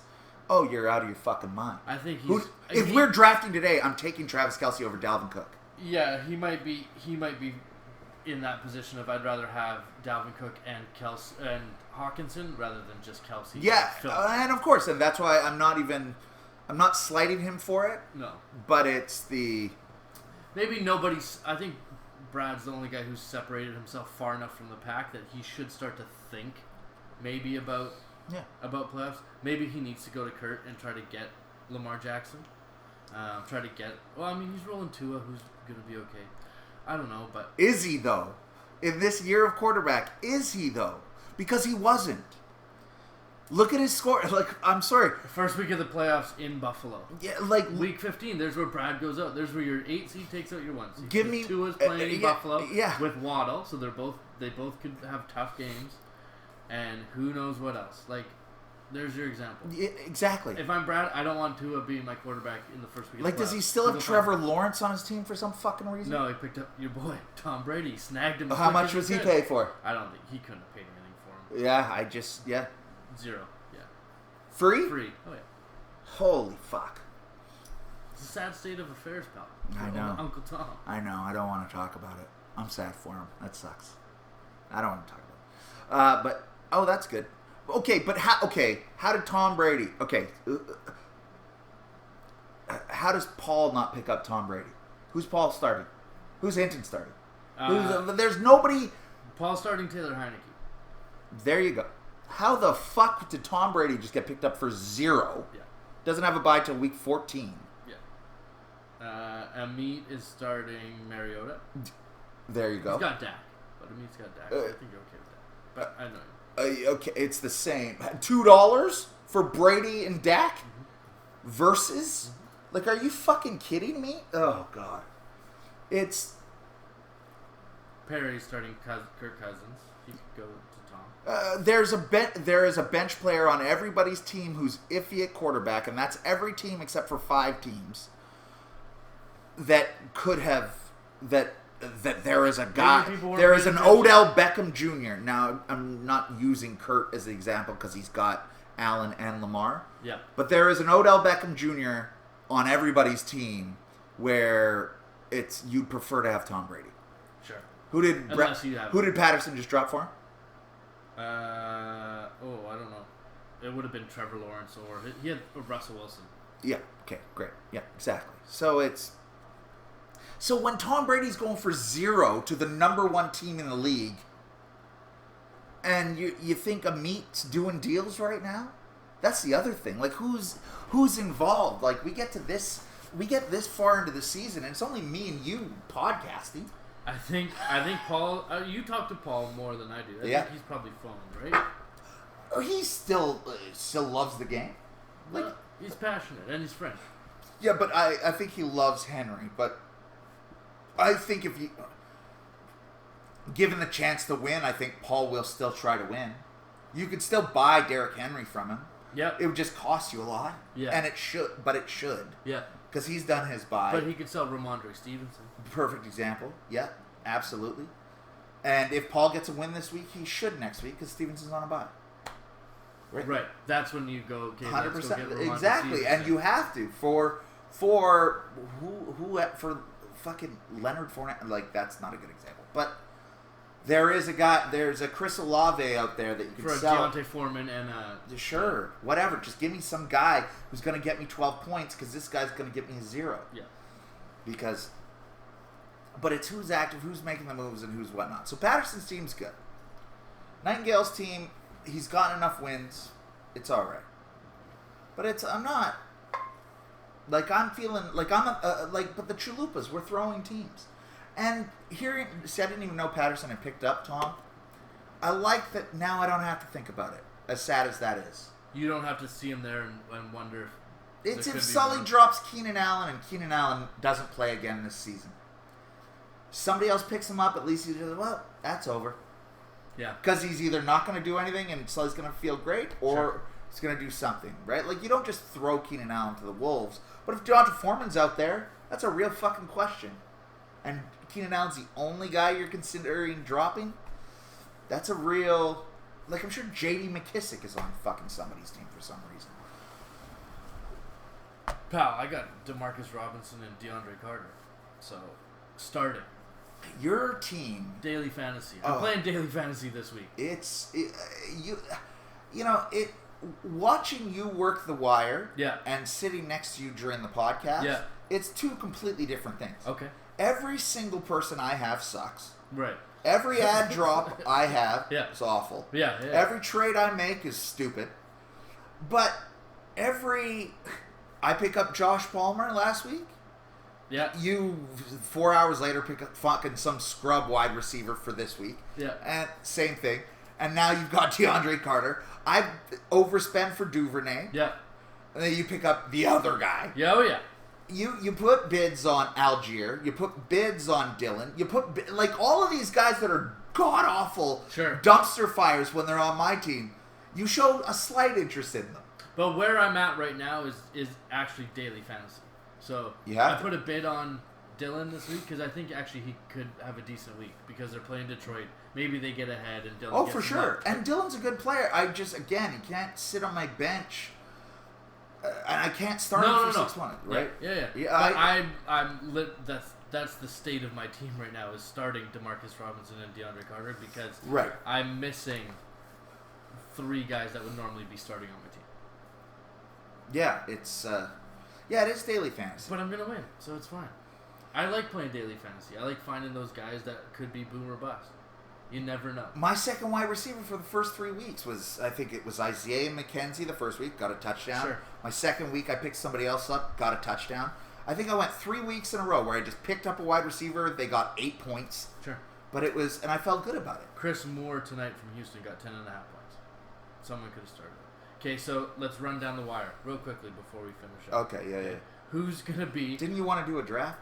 [SPEAKER 3] oh, you're out of your fucking mind.
[SPEAKER 2] I think he's...
[SPEAKER 3] If we're drafting today, I'm taking Travis Kelce over Dalvin Cook.
[SPEAKER 2] Yeah, he might be in that position of I'd rather have Dalvin Cook and Kelce and Hawkinson rather than just Kelce.
[SPEAKER 3] Yeah, and of course, and that's why I'm not slighting him for it.
[SPEAKER 2] No.
[SPEAKER 3] But it's the...
[SPEAKER 2] Maybe I think Brad's the only guy who's separated himself far enough from the pack that he should start to think maybe about playoffs. Maybe he needs to go to Kurt and try to get Lamar Jackson. He's rolling Tua, who's going to be okay. I don't know, but...
[SPEAKER 3] Is he, though? In this year of quarterback, is he, though? Because he wasn't. Look at his score. Like, I'm sorry.
[SPEAKER 2] First week of the playoffs in Buffalo.
[SPEAKER 3] Yeah, like...
[SPEAKER 2] Week 15, there's where Brad goes out. There's where your 8 seed takes out your 1 seed.
[SPEAKER 3] Give me...
[SPEAKER 2] Tua's playing in Buffalo
[SPEAKER 3] yeah.
[SPEAKER 2] with Waddle, so they both could have tough games. And who knows what else. Like, there's your example.
[SPEAKER 3] Yeah, exactly.
[SPEAKER 2] If I'm Brad, I don't want Tua being my quarterback in the first week of the playoffs.
[SPEAKER 3] Does he still have Trevor Lawrence on his team for some fucking reason?
[SPEAKER 2] No, he picked up your boy, Tom Brady. He snagged him.
[SPEAKER 3] How much was he paid for?
[SPEAKER 2] I don't think he couldn't have paid anything for him.
[SPEAKER 3] Yeah,
[SPEAKER 2] Zero. Yeah.
[SPEAKER 3] Free?
[SPEAKER 2] Free. Oh, yeah.
[SPEAKER 3] Holy fuck.
[SPEAKER 2] It's a sad state of affairs, pal.
[SPEAKER 3] I know.
[SPEAKER 2] Uncle Tom.
[SPEAKER 3] I know. I don't want to talk about it. I'm sad for him. That sucks. I don't want to talk about it. But, oh, that's good. Okay, but how did Tom Brady... Okay. How does Paul not pick up Tom Brady? Who's Paul starting? Who's Hinton starting? There's nobody...
[SPEAKER 2] Paul starting Taylor Heineke.
[SPEAKER 3] There you go. How the fuck did Tom Brady just get picked up for 0?
[SPEAKER 2] Yeah.
[SPEAKER 3] Doesn't have a bye till week 14.
[SPEAKER 2] Yeah. Amit is starting Mariota.
[SPEAKER 3] There you go.
[SPEAKER 2] He's got Dak. But Amit's got Dak, so I think you're okay with that. But I know you.
[SPEAKER 3] Okay, it's the same. $2 for Brady and Dak versus... Like, are you fucking kidding me? Oh, God. It's...
[SPEAKER 2] Perry's starting Kirk Cousins. He could go to Tom.
[SPEAKER 3] There is a bench player on everybody's team who's iffy at quarterback, and that's every team except for 5 teams that could have... That there is a guy, there is an Odell Beckham Jr. Now, I'm not using Kurt as the example because he's got Allen and Lamar.
[SPEAKER 2] Yeah.
[SPEAKER 3] But there is an Odell Beckham Jr. on everybody's team where you'd prefer to have Tom Brady.
[SPEAKER 2] Sure.
[SPEAKER 3] Who did Patterson just drop for him?
[SPEAKER 2] I don't know. It would have been Trevor Lawrence or he had Russell Wilson.
[SPEAKER 3] Yeah. Okay. Great. Yeah. Exactly. So when Tom Brady's going for 0 to the number 1 team in the league, and you think Amit's doing deals right now, that's the other thing. Like who's involved? Like we get this far into the season, and it's only me and you podcasting.
[SPEAKER 2] I think Paul. You talk to Paul more than I do. I think he's probably phoned, right?
[SPEAKER 3] Oh, he still loves the game.
[SPEAKER 2] Like he's passionate and he's French.
[SPEAKER 3] Yeah, but I think he loves Henry, but. I think if you... Given the chance to win, I think Paul will still try to win. You could still buy Derrick Henry from him.
[SPEAKER 2] Yeah.
[SPEAKER 3] It would just cost you a lot.
[SPEAKER 2] Yeah.
[SPEAKER 3] And it should. Yeah. Because he's done his buy.
[SPEAKER 2] But he could sell Ramondre Stevenson.
[SPEAKER 3] Perfect example. Yeah, absolutely. And if Paul gets a win this week, he should next week because Stevenson's on a buy.
[SPEAKER 2] Right. That's when you go... Okay,
[SPEAKER 3] 100%.
[SPEAKER 2] Let's go get
[SPEAKER 3] Exactly.
[SPEAKER 2] Stevenson.
[SPEAKER 3] And you have to. For fucking Leonard Fournette, like that's not a good example, but there's a Chris Olave out there that you can
[SPEAKER 2] for
[SPEAKER 3] sell.
[SPEAKER 2] Deontay Foreman and
[SPEAKER 3] sure, whatever. Just give me some guy who's going to get me 12 points because this guy's going to get me a 0.
[SPEAKER 2] Yeah.
[SPEAKER 3] But it's who's active, who's making the moves, and who's whatnot. So Patterson's team's good. Nightingale's team, he's gotten enough wins. It's all right. But I'm not. Like, I'm feeling, like, but the Chalupas, we're throwing teams. And I didn't even know Patterson had picked up Tom. I like that now I don't have to think about it, as sad as that is.
[SPEAKER 2] You don't have to see him there and wonder if...
[SPEAKER 3] It's if Sully drops Keenan Allen and Keenan Allen doesn't play again this season. Somebody else picks him up, at least he's just, well, that's over.
[SPEAKER 2] Yeah.
[SPEAKER 3] Because he's either not going to do anything and Sully's going to feel great, or he's going to do something, right? Like, you don't just throw Keenan Allen to the Wolves. But if Deontay Foreman's out there, that's a real fucking question. And Keenan Allen's the only guy you're considering dropping, that's a real... Like, I'm sure J.D. McKissick is on fucking somebody's team for some reason.
[SPEAKER 2] Pal, I got DeMarcus Robinson and DeAndre Carter. So, starting.
[SPEAKER 3] Your team.
[SPEAKER 2] Daily fantasy. I'm playing daily fantasy this week.
[SPEAKER 3] Watching you work the wire
[SPEAKER 2] Yeah.
[SPEAKER 3] and sitting next to you during the podcast,
[SPEAKER 2] Yeah.
[SPEAKER 3] it's two completely different things.
[SPEAKER 2] Okay.
[SPEAKER 3] Every single person I have sucks.
[SPEAKER 2] Right.
[SPEAKER 3] Every ad drop I have
[SPEAKER 2] Yeah.
[SPEAKER 3] is awful.
[SPEAKER 2] Yeah.
[SPEAKER 3] Every trade I make is stupid. But I pick up Josh Palmer last week.
[SPEAKER 2] Yeah.
[SPEAKER 3] You 4 hours later pick up fucking some scrub wide receiver for this week.
[SPEAKER 2] Yeah.
[SPEAKER 3] And same thing. And now you've got DeAndre Carter. I overspend for Duvernay.
[SPEAKER 2] Yeah.
[SPEAKER 3] And then you pick up the other guy.
[SPEAKER 2] Yeah, oh yeah.
[SPEAKER 3] You put bids on Algier. You put bids on Dylan. You put like all of these guys that are god awful
[SPEAKER 2] Sure.
[SPEAKER 3] dumpster fires when they're on my team. You show a slight interest in them.
[SPEAKER 2] But where I'm at right now is actually daily fantasy. So
[SPEAKER 3] Yeah.
[SPEAKER 2] I put a bid on Dylan this week because I think actually he could have a decent week because they're playing Detroit. Maybe they get ahead and Dylan.
[SPEAKER 3] Oh,
[SPEAKER 2] gets
[SPEAKER 3] for
[SPEAKER 2] him
[SPEAKER 3] sure.
[SPEAKER 2] up.
[SPEAKER 3] And Dylan's a good player. He can't sit on my bench. And I can't start him for 6 months, right?
[SPEAKER 2] Yeah.
[SPEAKER 3] Yeah,
[SPEAKER 2] But I'm lit. That's the state of my team right now is starting DeMarcus Robinson and DeAndre Carter because
[SPEAKER 3] Right.
[SPEAKER 2] I'm missing 3 guys that would normally be starting on my team.
[SPEAKER 3] Yeah, it is daily fantasy.
[SPEAKER 2] But I'm gonna win, so it's fine. I like playing daily fantasy. I like finding those guys that could be boom or bust. You never know.
[SPEAKER 3] My second wide receiver for the first 3 weeks was, I think it was Isaiah McKenzie the first week, got a touchdown.
[SPEAKER 2] Sure.
[SPEAKER 3] My second week, I picked somebody else up, got a touchdown. I think I went 3 weeks in a row where I just picked up a wide receiver, they got 8 points.
[SPEAKER 2] Sure.
[SPEAKER 3] But it was, and I felt good about it.
[SPEAKER 2] Chris Moore tonight from Houston got 10.5 points. Someone could have started. Okay, so let's run down the wire real quickly before we finish up.
[SPEAKER 3] Okay, yeah.
[SPEAKER 2] Who's gonna be?
[SPEAKER 3] Didn't you want to do a draft?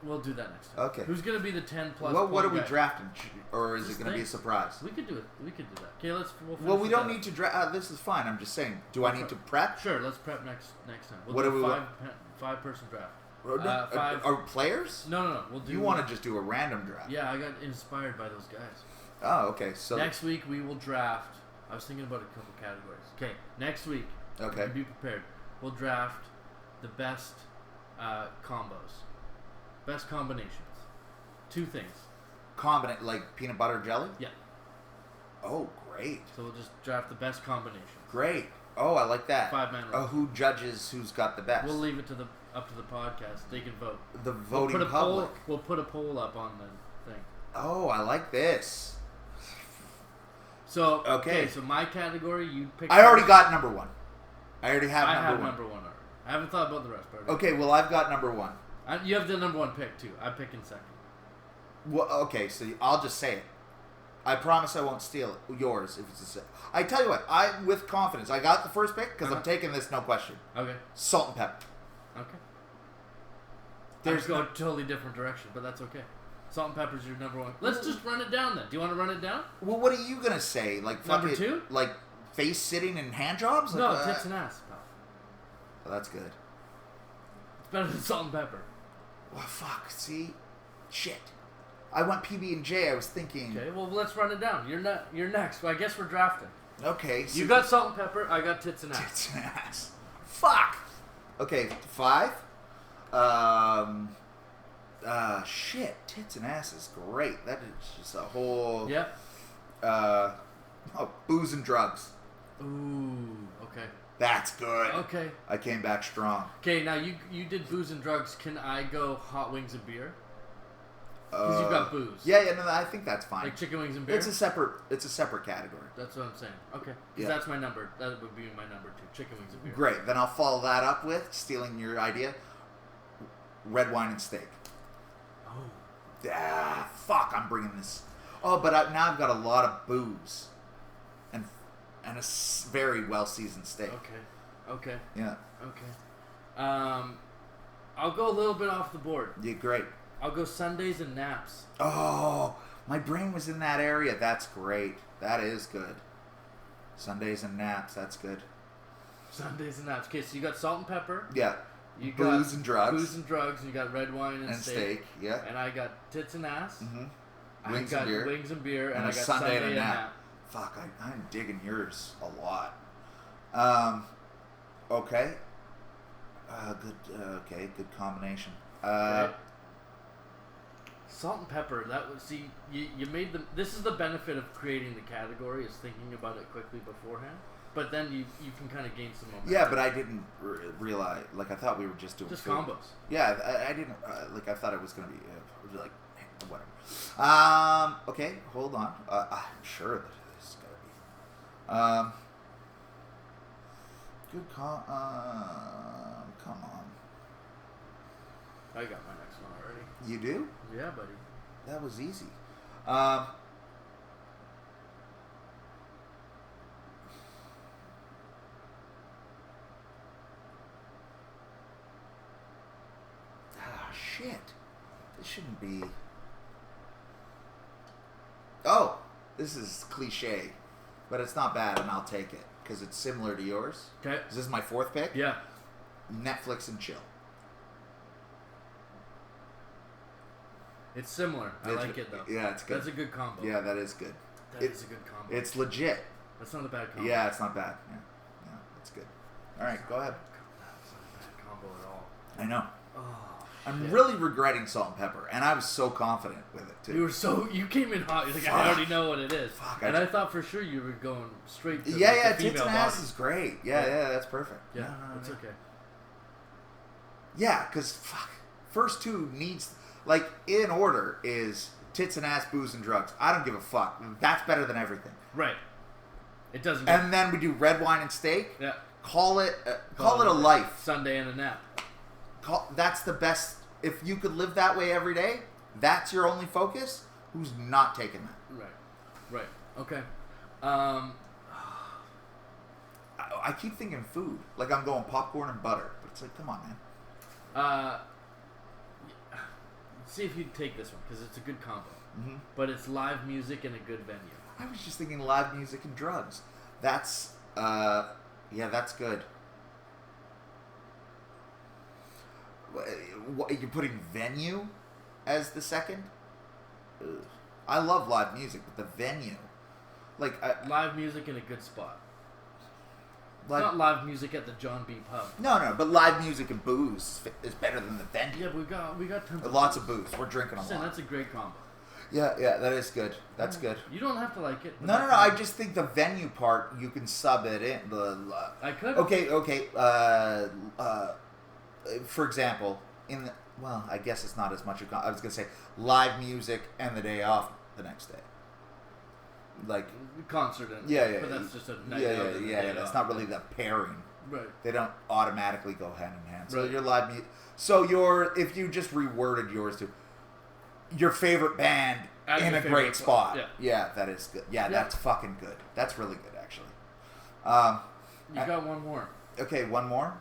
[SPEAKER 2] We'll do that next time.
[SPEAKER 3] Okay.
[SPEAKER 2] Who's gonna be the 10 plus?
[SPEAKER 3] What are we
[SPEAKER 2] guy?
[SPEAKER 3] drafting? Or is
[SPEAKER 2] Just
[SPEAKER 3] it going to be a
[SPEAKER 2] think.
[SPEAKER 3] surprise?
[SPEAKER 2] We could do it. We could do that. Okay, we'll finish
[SPEAKER 3] Well, we
[SPEAKER 2] with
[SPEAKER 3] don't
[SPEAKER 2] that.
[SPEAKER 3] need to draft. This is fine. I'm just saying. Do I need to prep?
[SPEAKER 2] Sure, let's prep next time. We'll
[SPEAKER 3] What
[SPEAKER 2] do
[SPEAKER 3] do we
[SPEAKER 2] a five person draft.
[SPEAKER 3] Five. Are players?
[SPEAKER 2] No. We'll do.
[SPEAKER 3] You want to just do a random draft?
[SPEAKER 2] Yeah, I got inspired by those guys.
[SPEAKER 3] Oh, okay. So
[SPEAKER 2] Next week we will draft. I was thinking about a couple categories. Okay, next week.
[SPEAKER 3] Okay.
[SPEAKER 2] Be prepared. We'll draft the best combos, best combinations. 2 things.
[SPEAKER 3] combinate like peanut butter jelly.
[SPEAKER 2] Yeah.
[SPEAKER 3] Oh, great.
[SPEAKER 2] So we'll just draft the best combinations.
[SPEAKER 3] Great. Oh, I like that.
[SPEAKER 2] 5-man
[SPEAKER 3] Oh,
[SPEAKER 2] race.
[SPEAKER 3] who judges who's got the best?
[SPEAKER 2] We'll leave it to up to the podcast. They can vote.
[SPEAKER 3] The voting
[SPEAKER 2] We'll put a
[SPEAKER 3] public.
[SPEAKER 2] poll. We'll put a poll up on the thing.
[SPEAKER 3] Oh, I like this.
[SPEAKER 2] So
[SPEAKER 3] Okay.
[SPEAKER 2] So my category, you pick.
[SPEAKER 3] I already got number one. I already have
[SPEAKER 2] I
[SPEAKER 3] number
[SPEAKER 2] have
[SPEAKER 3] one.
[SPEAKER 2] number one already. I haven't thought about the rest. But
[SPEAKER 3] Okay, well, I've got number one.
[SPEAKER 2] you have the number one pick too. I'm picking second.
[SPEAKER 3] Well, okay, so I'll just say it. I promise I won't steal it. Yours, if it's a set. I tell you what, I with confidence. I got the first pick because I'm taking this, no question.
[SPEAKER 2] Okay.
[SPEAKER 3] Salt and pepper.
[SPEAKER 2] Okay.
[SPEAKER 3] There's
[SPEAKER 2] Go a totally different direction, but that's okay. Salt and pepper's your number one. Let's just run it down then. Do you want to run it down?
[SPEAKER 3] Well, what are you gonna say? Like
[SPEAKER 2] Number
[SPEAKER 3] fucking-
[SPEAKER 2] 2?
[SPEAKER 3] Like face sitting and hand jobs? Like,
[SPEAKER 2] No, tits and ass, pal.
[SPEAKER 3] Oh, that's good.
[SPEAKER 2] It's better than salt and pepper.
[SPEAKER 3] Well, fuck. See, shit. I went PB&J. I was thinking.
[SPEAKER 2] Okay, well let's run it down. You're next. Well, I guess we're drafting.
[SPEAKER 3] Okay. So
[SPEAKER 2] You got salt and pepper. I got tits and ass.
[SPEAKER 3] tits and ass. Fuck. Okay, 5. Shit. Tits and ass is great. That is just a whole.
[SPEAKER 2] Yep.
[SPEAKER 3] Booze and drugs.
[SPEAKER 2] Ooh. Okay.
[SPEAKER 3] That's good.
[SPEAKER 2] Okay.
[SPEAKER 3] I came back strong.
[SPEAKER 2] Okay. Now you did booze and drugs. Can I go hot wings and beer? Because you've got booze.
[SPEAKER 3] Yeah, no, I think that's fine.
[SPEAKER 2] Like chicken wings and beer.
[SPEAKER 3] It's a separate category.
[SPEAKER 2] That's what I'm saying. Okay. 'Cause
[SPEAKER 3] Yeah.
[SPEAKER 2] that's my number. That would be my number 2. Chicken wings and beer.
[SPEAKER 3] Great. Then I'll follow that up with stealing your idea. Red wine and steak.
[SPEAKER 2] Oh.
[SPEAKER 3] Ah, fuck! I'm bringing this. Oh, but now I've got a lot of booze, and a very well seasoned steak.
[SPEAKER 2] Okay.
[SPEAKER 3] Yeah.
[SPEAKER 2] Okay. I'll go a little bit off the board.
[SPEAKER 3] Yeah. Great.
[SPEAKER 2] I'll go Sundays and naps.
[SPEAKER 3] Oh, my brain was in that area. That's great. That is good. Sundays and naps. That's good.
[SPEAKER 2] Sundays and naps. Okay, so you got salt and pepper.
[SPEAKER 3] Yeah.
[SPEAKER 2] You
[SPEAKER 3] Booze
[SPEAKER 2] got
[SPEAKER 3] and drugs.
[SPEAKER 2] Booze and drugs. And you got red wine and,
[SPEAKER 3] And steak. Yeah.
[SPEAKER 2] And I got tits and ass.
[SPEAKER 3] Mm-hmm.
[SPEAKER 2] I got wings and beer. And I
[SPEAKER 3] a
[SPEAKER 2] got
[SPEAKER 3] Sunday
[SPEAKER 2] and
[SPEAKER 3] and a nap. Fuck, I'm digging yours a lot. Okay. Good combination.
[SPEAKER 2] Right? Salt and pepper. That was you made them. This is the benefit of creating the category is thinking about it quickly beforehand. But then you can kind of gain some momentum.
[SPEAKER 3] Yeah, but I didn't realize. Like I thought we were just doing food.
[SPEAKER 2] Combos.
[SPEAKER 3] Yeah, I didn't like. I thought it was gonna be like whatever. Okay, hold on. I'm sure that this is gonna be. Good call. Come on.
[SPEAKER 2] I got my next one already.
[SPEAKER 3] You do?
[SPEAKER 2] Yeah, buddy.
[SPEAKER 3] That was easy. Shit. This shouldn't be. Oh, this is cliche, but it's not bad, and I'll take it because it's similar to yours.
[SPEAKER 2] Okay.
[SPEAKER 3] Is this my fourth pick?
[SPEAKER 2] Yeah.
[SPEAKER 3] Netflix and chill.
[SPEAKER 2] It's similar. I like it though.
[SPEAKER 3] Yeah, it's good.
[SPEAKER 2] That's a good combo.
[SPEAKER 3] Yeah, that is good.
[SPEAKER 2] That is a good combo.
[SPEAKER 3] It's legit.
[SPEAKER 2] That's not a bad combo.
[SPEAKER 3] Yeah, it's not bad. Yeah, it's good. All right, go ahead.
[SPEAKER 2] That's not a bad combo at all.
[SPEAKER 3] I know.
[SPEAKER 2] Oh,
[SPEAKER 3] I'm really regretting salt and pepper, and I was so confident with it too.
[SPEAKER 2] You came in hot. You're like,
[SPEAKER 3] Fuck.
[SPEAKER 2] I already know what it is.
[SPEAKER 3] Fuck,
[SPEAKER 2] and I thought for sure you were going straight to
[SPEAKER 3] Yeah,
[SPEAKER 2] the
[SPEAKER 3] tits
[SPEAKER 2] female
[SPEAKER 3] and ass
[SPEAKER 2] body.
[SPEAKER 3] is great. Yeah, that's perfect.
[SPEAKER 2] Yeah,
[SPEAKER 3] No,
[SPEAKER 2] it's okay.
[SPEAKER 3] Yeah, because first two needs, like, in order is tits and ass, booze and drugs. I don't give a fuck. That's better than everything.
[SPEAKER 2] Right. It doesn't.
[SPEAKER 3] And then we do red wine and steak.
[SPEAKER 2] Yeah.
[SPEAKER 3] Call it a life.
[SPEAKER 2] Sunday and a nap.
[SPEAKER 3] That's the best. If you could live that way every day, that's your only focus. Who's not taking that?
[SPEAKER 2] Right. Okay.
[SPEAKER 3] I keep thinking food. Like I'm going popcorn and butter, but it's like, come on, man.
[SPEAKER 2] See if you take this one because it's a good combo.
[SPEAKER 3] Mm-hmm.
[SPEAKER 2] But it's live music in a good venue.
[SPEAKER 3] I was just thinking live music and drugs. That's that's good. What, you're putting venue as the second? Ugh. I love live music, but the venue, like
[SPEAKER 2] live music in a good spot.
[SPEAKER 3] Like,
[SPEAKER 2] it's not live music at the John B. Pub.
[SPEAKER 3] No, but live music and booze is better than the venue.
[SPEAKER 2] Yeah, but we got tons of
[SPEAKER 3] lots of booze. We're drinking a lot.
[SPEAKER 2] That's a great combo.
[SPEAKER 3] Yeah, that is good. That's good.
[SPEAKER 2] You don't have to like it.
[SPEAKER 3] No. I just think the venue part you can sub it in.
[SPEAKER 2] I could.
[SPEAKER 3] Okay. For example, I guess it's not as much. I was gonna say live music and the day off the next day. Like
[SPEAKER 2] concert and but that's just a night out.
[SPEAKER 3] Yeah. That's not really the pairing.
[SPEAKER 2] Right.
[SPEAKER 3] They don't automatically go hand in hand. So
[SPEAKER 2] right.
[SPEAKER 3] your live music. If you just reworded yours to your favorite band in a great spot. Yeah, that is good. Yeah, that's fucking good. That's really good, actually.
[SPEAKER 2] You got one more.
[SPEAKER 3] Okay, one more.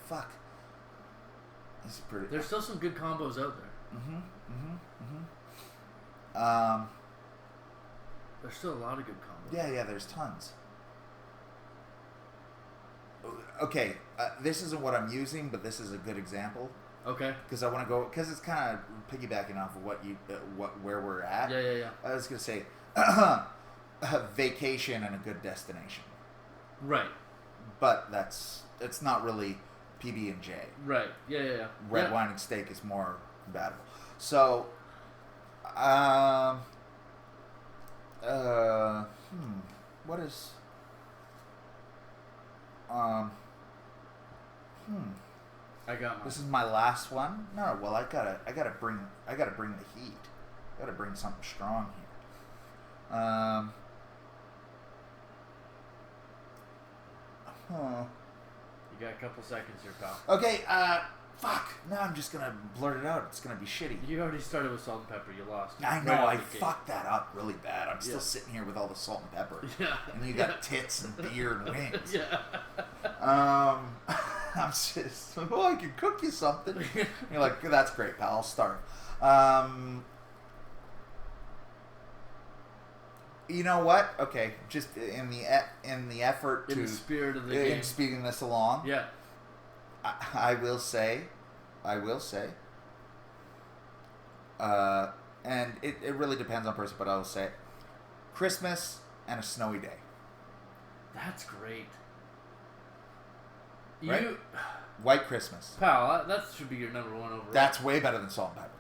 [SPEAKER 3] Fuck. This is pretty.
[SPEAKER 2] There's still some good combos out there. There's still a lot of good combos.
[SPEAKER 3] Yeah, there's tons. Okay, this isn't what I'm using, but this is a good example.
[SPEAKER 2] Okay.
[SPEAKER 3] Because I want to go, because it's kind of piggybacking off of where we're at.
[SPEAKER 2] Yeah.
[SPEAKER 3] I was gonna say, a vacation and a good destination.
[SPEAKER 2] Right.
[SPEAKER 3] But it's not really PB&J.
[SPEAKER 2] Right. Yeah.
[SPEAKER 3] Red wine and steak is more compatible. So, what is,
[SPEAKER 2] I got mine.
[SPEAKER 3] This is my last one. No, well, I gotta bring the heat. I gotta bring something strong here.
[SPEAKER 2] You got a couple seconds here, pal.
[SPEAKER 3] Okay, fuck. Now I'm just gonna blurt it out. It's gonna be shitty.
[SPEAKER 2] You already started with salt and pepper. You lost.
[SPEAKER 3] I know. I fucked that up really bad. I'm still sitting here with all the salt and pepper.
[SPEAKER 2] Yeah.
[SPEAKER 3] And you got tits and beer and wings.
[SPEAKER 2] Yeah.
[SPEAKER 3] I'm just, well, I can cook you something. You're like, that's great, pal. I'll starve. You know what? Okay, just in the effort
[SPEAKER 2] in
[SPEAKER 3] to
[SPEAKER 2] the spirit of the game,
[SPEAKER 3] speeding this along.
[SPEAKER 2] Yeah.
[SPEAKER 3] I will say, and it really depends on person, but I will say, Christmas and a snowy day.
[SPEAKER 2] That's great.
[SPEAKER 3] Right?
[SPEAKER 2] You,
[SPEAKER 3] White Christmas.
[SPEAKER 2] pal, that should be your number one overall.
[SPEAKER 3] That's way better than salt and pepper.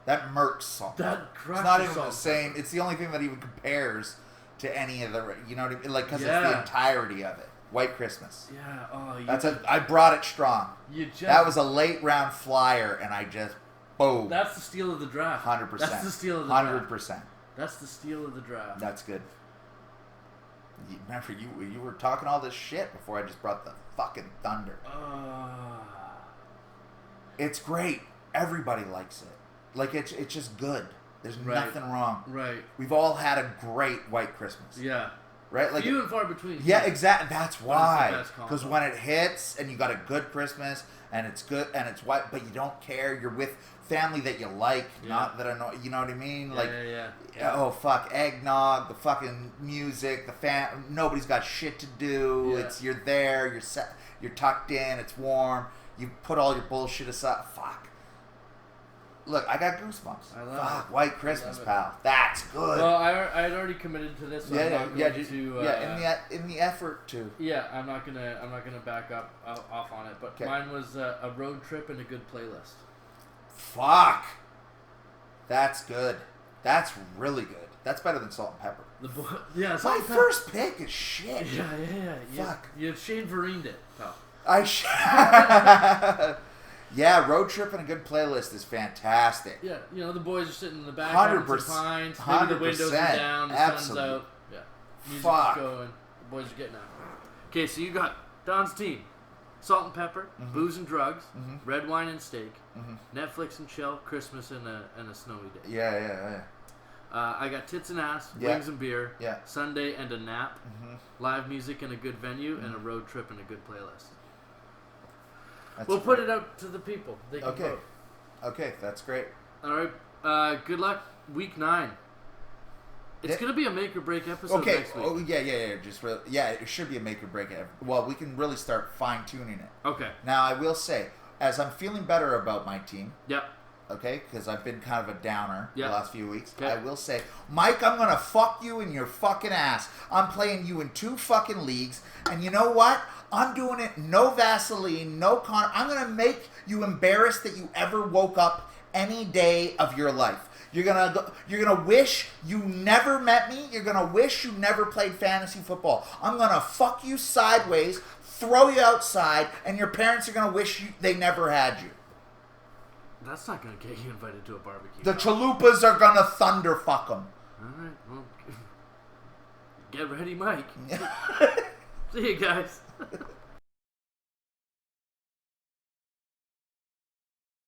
[SPEAKER 3] That murks salt.
[SPEAKER 2] That crushes
[SPEAKER 3] It's not even
[SPEAKER 2] salt
[SPEAKER 3] the
[SPEAKER 2] and
[SPEAKER 3] same.
[SPEAKER 2] pepper.
[SPEAKER 3] It's the only thing that even compares to any of the. You know what I mean? Like because it's the
[SPEAKER 2] Yeah.
[SPEAKER 3] entirety of it. White Christmas.
[SPEAKER 2] Yeah. Oh, you
[SPEAKER 3] That's I brought it strong.
[SPEAKER 2] You just.
[SPEAKER 3] That was a late round flyer, and I just boom.
[SPEAKER 2] That's the steal of the draft.
[SPEAKER 3] 100%.
[SPEAKER 2] That's the steal of the
[SPEAKER 3] 100%.
[SPEAKER 2] draft. That's the steal of the draft.
[SPEAKER 3] That's good. Remember, you were talking all this shit before I just brought the fucking thunder. It's great. Everybody likes it. Like it's just good. There's
[SPEAKER 2] Right.
[SPEAKER 3] nothing wrong.
[SPEAKER 2] Right.
[SPEAKER 3] We've all had a great white Christmas.
[SPEAKER 2] Yeah.
[SPEAKER 3] Right? Like
[SPEAKER 2] Few and far between.
[SPEAKER 3] yeah, exactly. That's
[SPEAKER 2] But it's the
[SPEAKER 3] why.
[SPEAKER 2] best combo.
[SPEAKER 3] Because when it hits and you got a good Christmas and it's good and it's white, but you don't care. You're with family that you like,
[SPEAKER 2] Yeah.
[SPEAKER 3] not that I know. You know what I mean?
[SPEAKER 2] Yeah,
[SPEAKER 3] Like,
[SPEAKER 2] yeah.
[SPEAKER 3] oh fuck, eggnog, the fucking music, nobody's got shit to do.
[SPEAKER 2] Yeah.
[SPEAKER 3] It's you're there. You're set. You're tucked in. It's warm. You put all your bullshit aside. Fuck. Look, I got goosebumps.
[SPEAKER 2] I love
[SPEAKER 3] Fuck,
[SPEAKER 2] it.
[SPEAKER 3] White Christmas,
[SPEAKER 2] love it.
[SPEAKER 3] pal. That's good.
[SPEAKER 2] Well, I had already committed to this. So I'm not going to.
[SPEAKER 3] In the effort to.
[SPEAKER 2] Yeah, I'm not gonna back up off on it. But
[SPEAKER 3] 'Kay.
[SPEAKER 2] mine was a road trip and a good playlist.
[SPEAKER 3] Fuck. That's good. That's really good. That's better than salt and pepper.
[SPEAKER 2] Yeah,
[SPEAKER 3] My
[SPEAKER 2] Salt and Pepper-
[SPEAKER 3] first pick is shit.
[SPEAKER 2] Yeah.
[SPEAKER 3] Fuck.
[SPEAKER 2] You Shane Vereen'd it, pal.
[SPEAKER 3] Yeah, road trip and a good playlist is fantastic.
[SPEAKER 2] Yeah, the boys are sitting in the back,
[SPEAKER 3] 100%,
[SPEAKER 2] having some pints. Maybe the windows are down, the
[SPEAKER 3] absolutely.
[SPEAKER 2] sun's out. Yeah, music's
[SPEAKER 3] Fuck.
[SPEAKER 2] going. The boys are getting out. Okay, so you got Don's team: salt and pepper, booze and drugs, red wine and steak, Netflix and chill, Christmas and a snowy day.
[SPEAKER 3] Yeah.
[SPEAKER 2] I got tits and ass,
[SPEAKER 3] Yeah.
[SPEAKER 2] wings and beer,
[SPEAKER 3] Yeah.
[SPEAKER 2] Sunday and a nap, live music and a good venue, and a road trip and a good playlist.
[SPEAKER 3] That's
[SPEAKER 2] We'll put it out to the people. They can
[SPEAKER 3] Okay.
[SPEAKER 2] vote.
[SPEAKER 3] Okay, that's great.
[SPEAKER 2] All right. Good luck. Week 9. It's
[SPEAKER 3] Yeah.
[SPEAKER 2] gonna be a make or break episode
[SPEAKER 3] Okay.
[SPEAKER 2] next week.
[SPEAKER 3] Oh yeah. It should be a make or break. Well, we can really start fine tuning it.
[SPEAKER 2] Okay.
[SPEAKER 3] Now, I will say, as I'm feeling better about my team,
[SPEAKER 2] Yep.
[SPEAKER 3] okay, because I've been kind of a downer
[SPEAKER 2] Yeah.
[SPEAKER 3] the last few weeks.
[SPEAKER 2] Okay.
[SPEAKER 3] I will say, Mike, I'm gonna fuck you in your fucking ass. I'm playing you in 2 fucking leagues, and you know what? I'm doing it no Vaseline, no con. I'm gonna make you embarrassed that you ever woke up any day of your life. You're gonna wish you never met me. You're gonna wish you never played fantasy football. I'm gonna fuck you sideways, throw you outside, and your parents are gonna wish they never had you.
[SPEAKER 2] That's not gonna get you invited to a barbecue.
[SPEAKER 3] The chalupas are gonna thunder fuck them.
[SPEAKER 2] All right. Well, get ready, Mike. See you guys.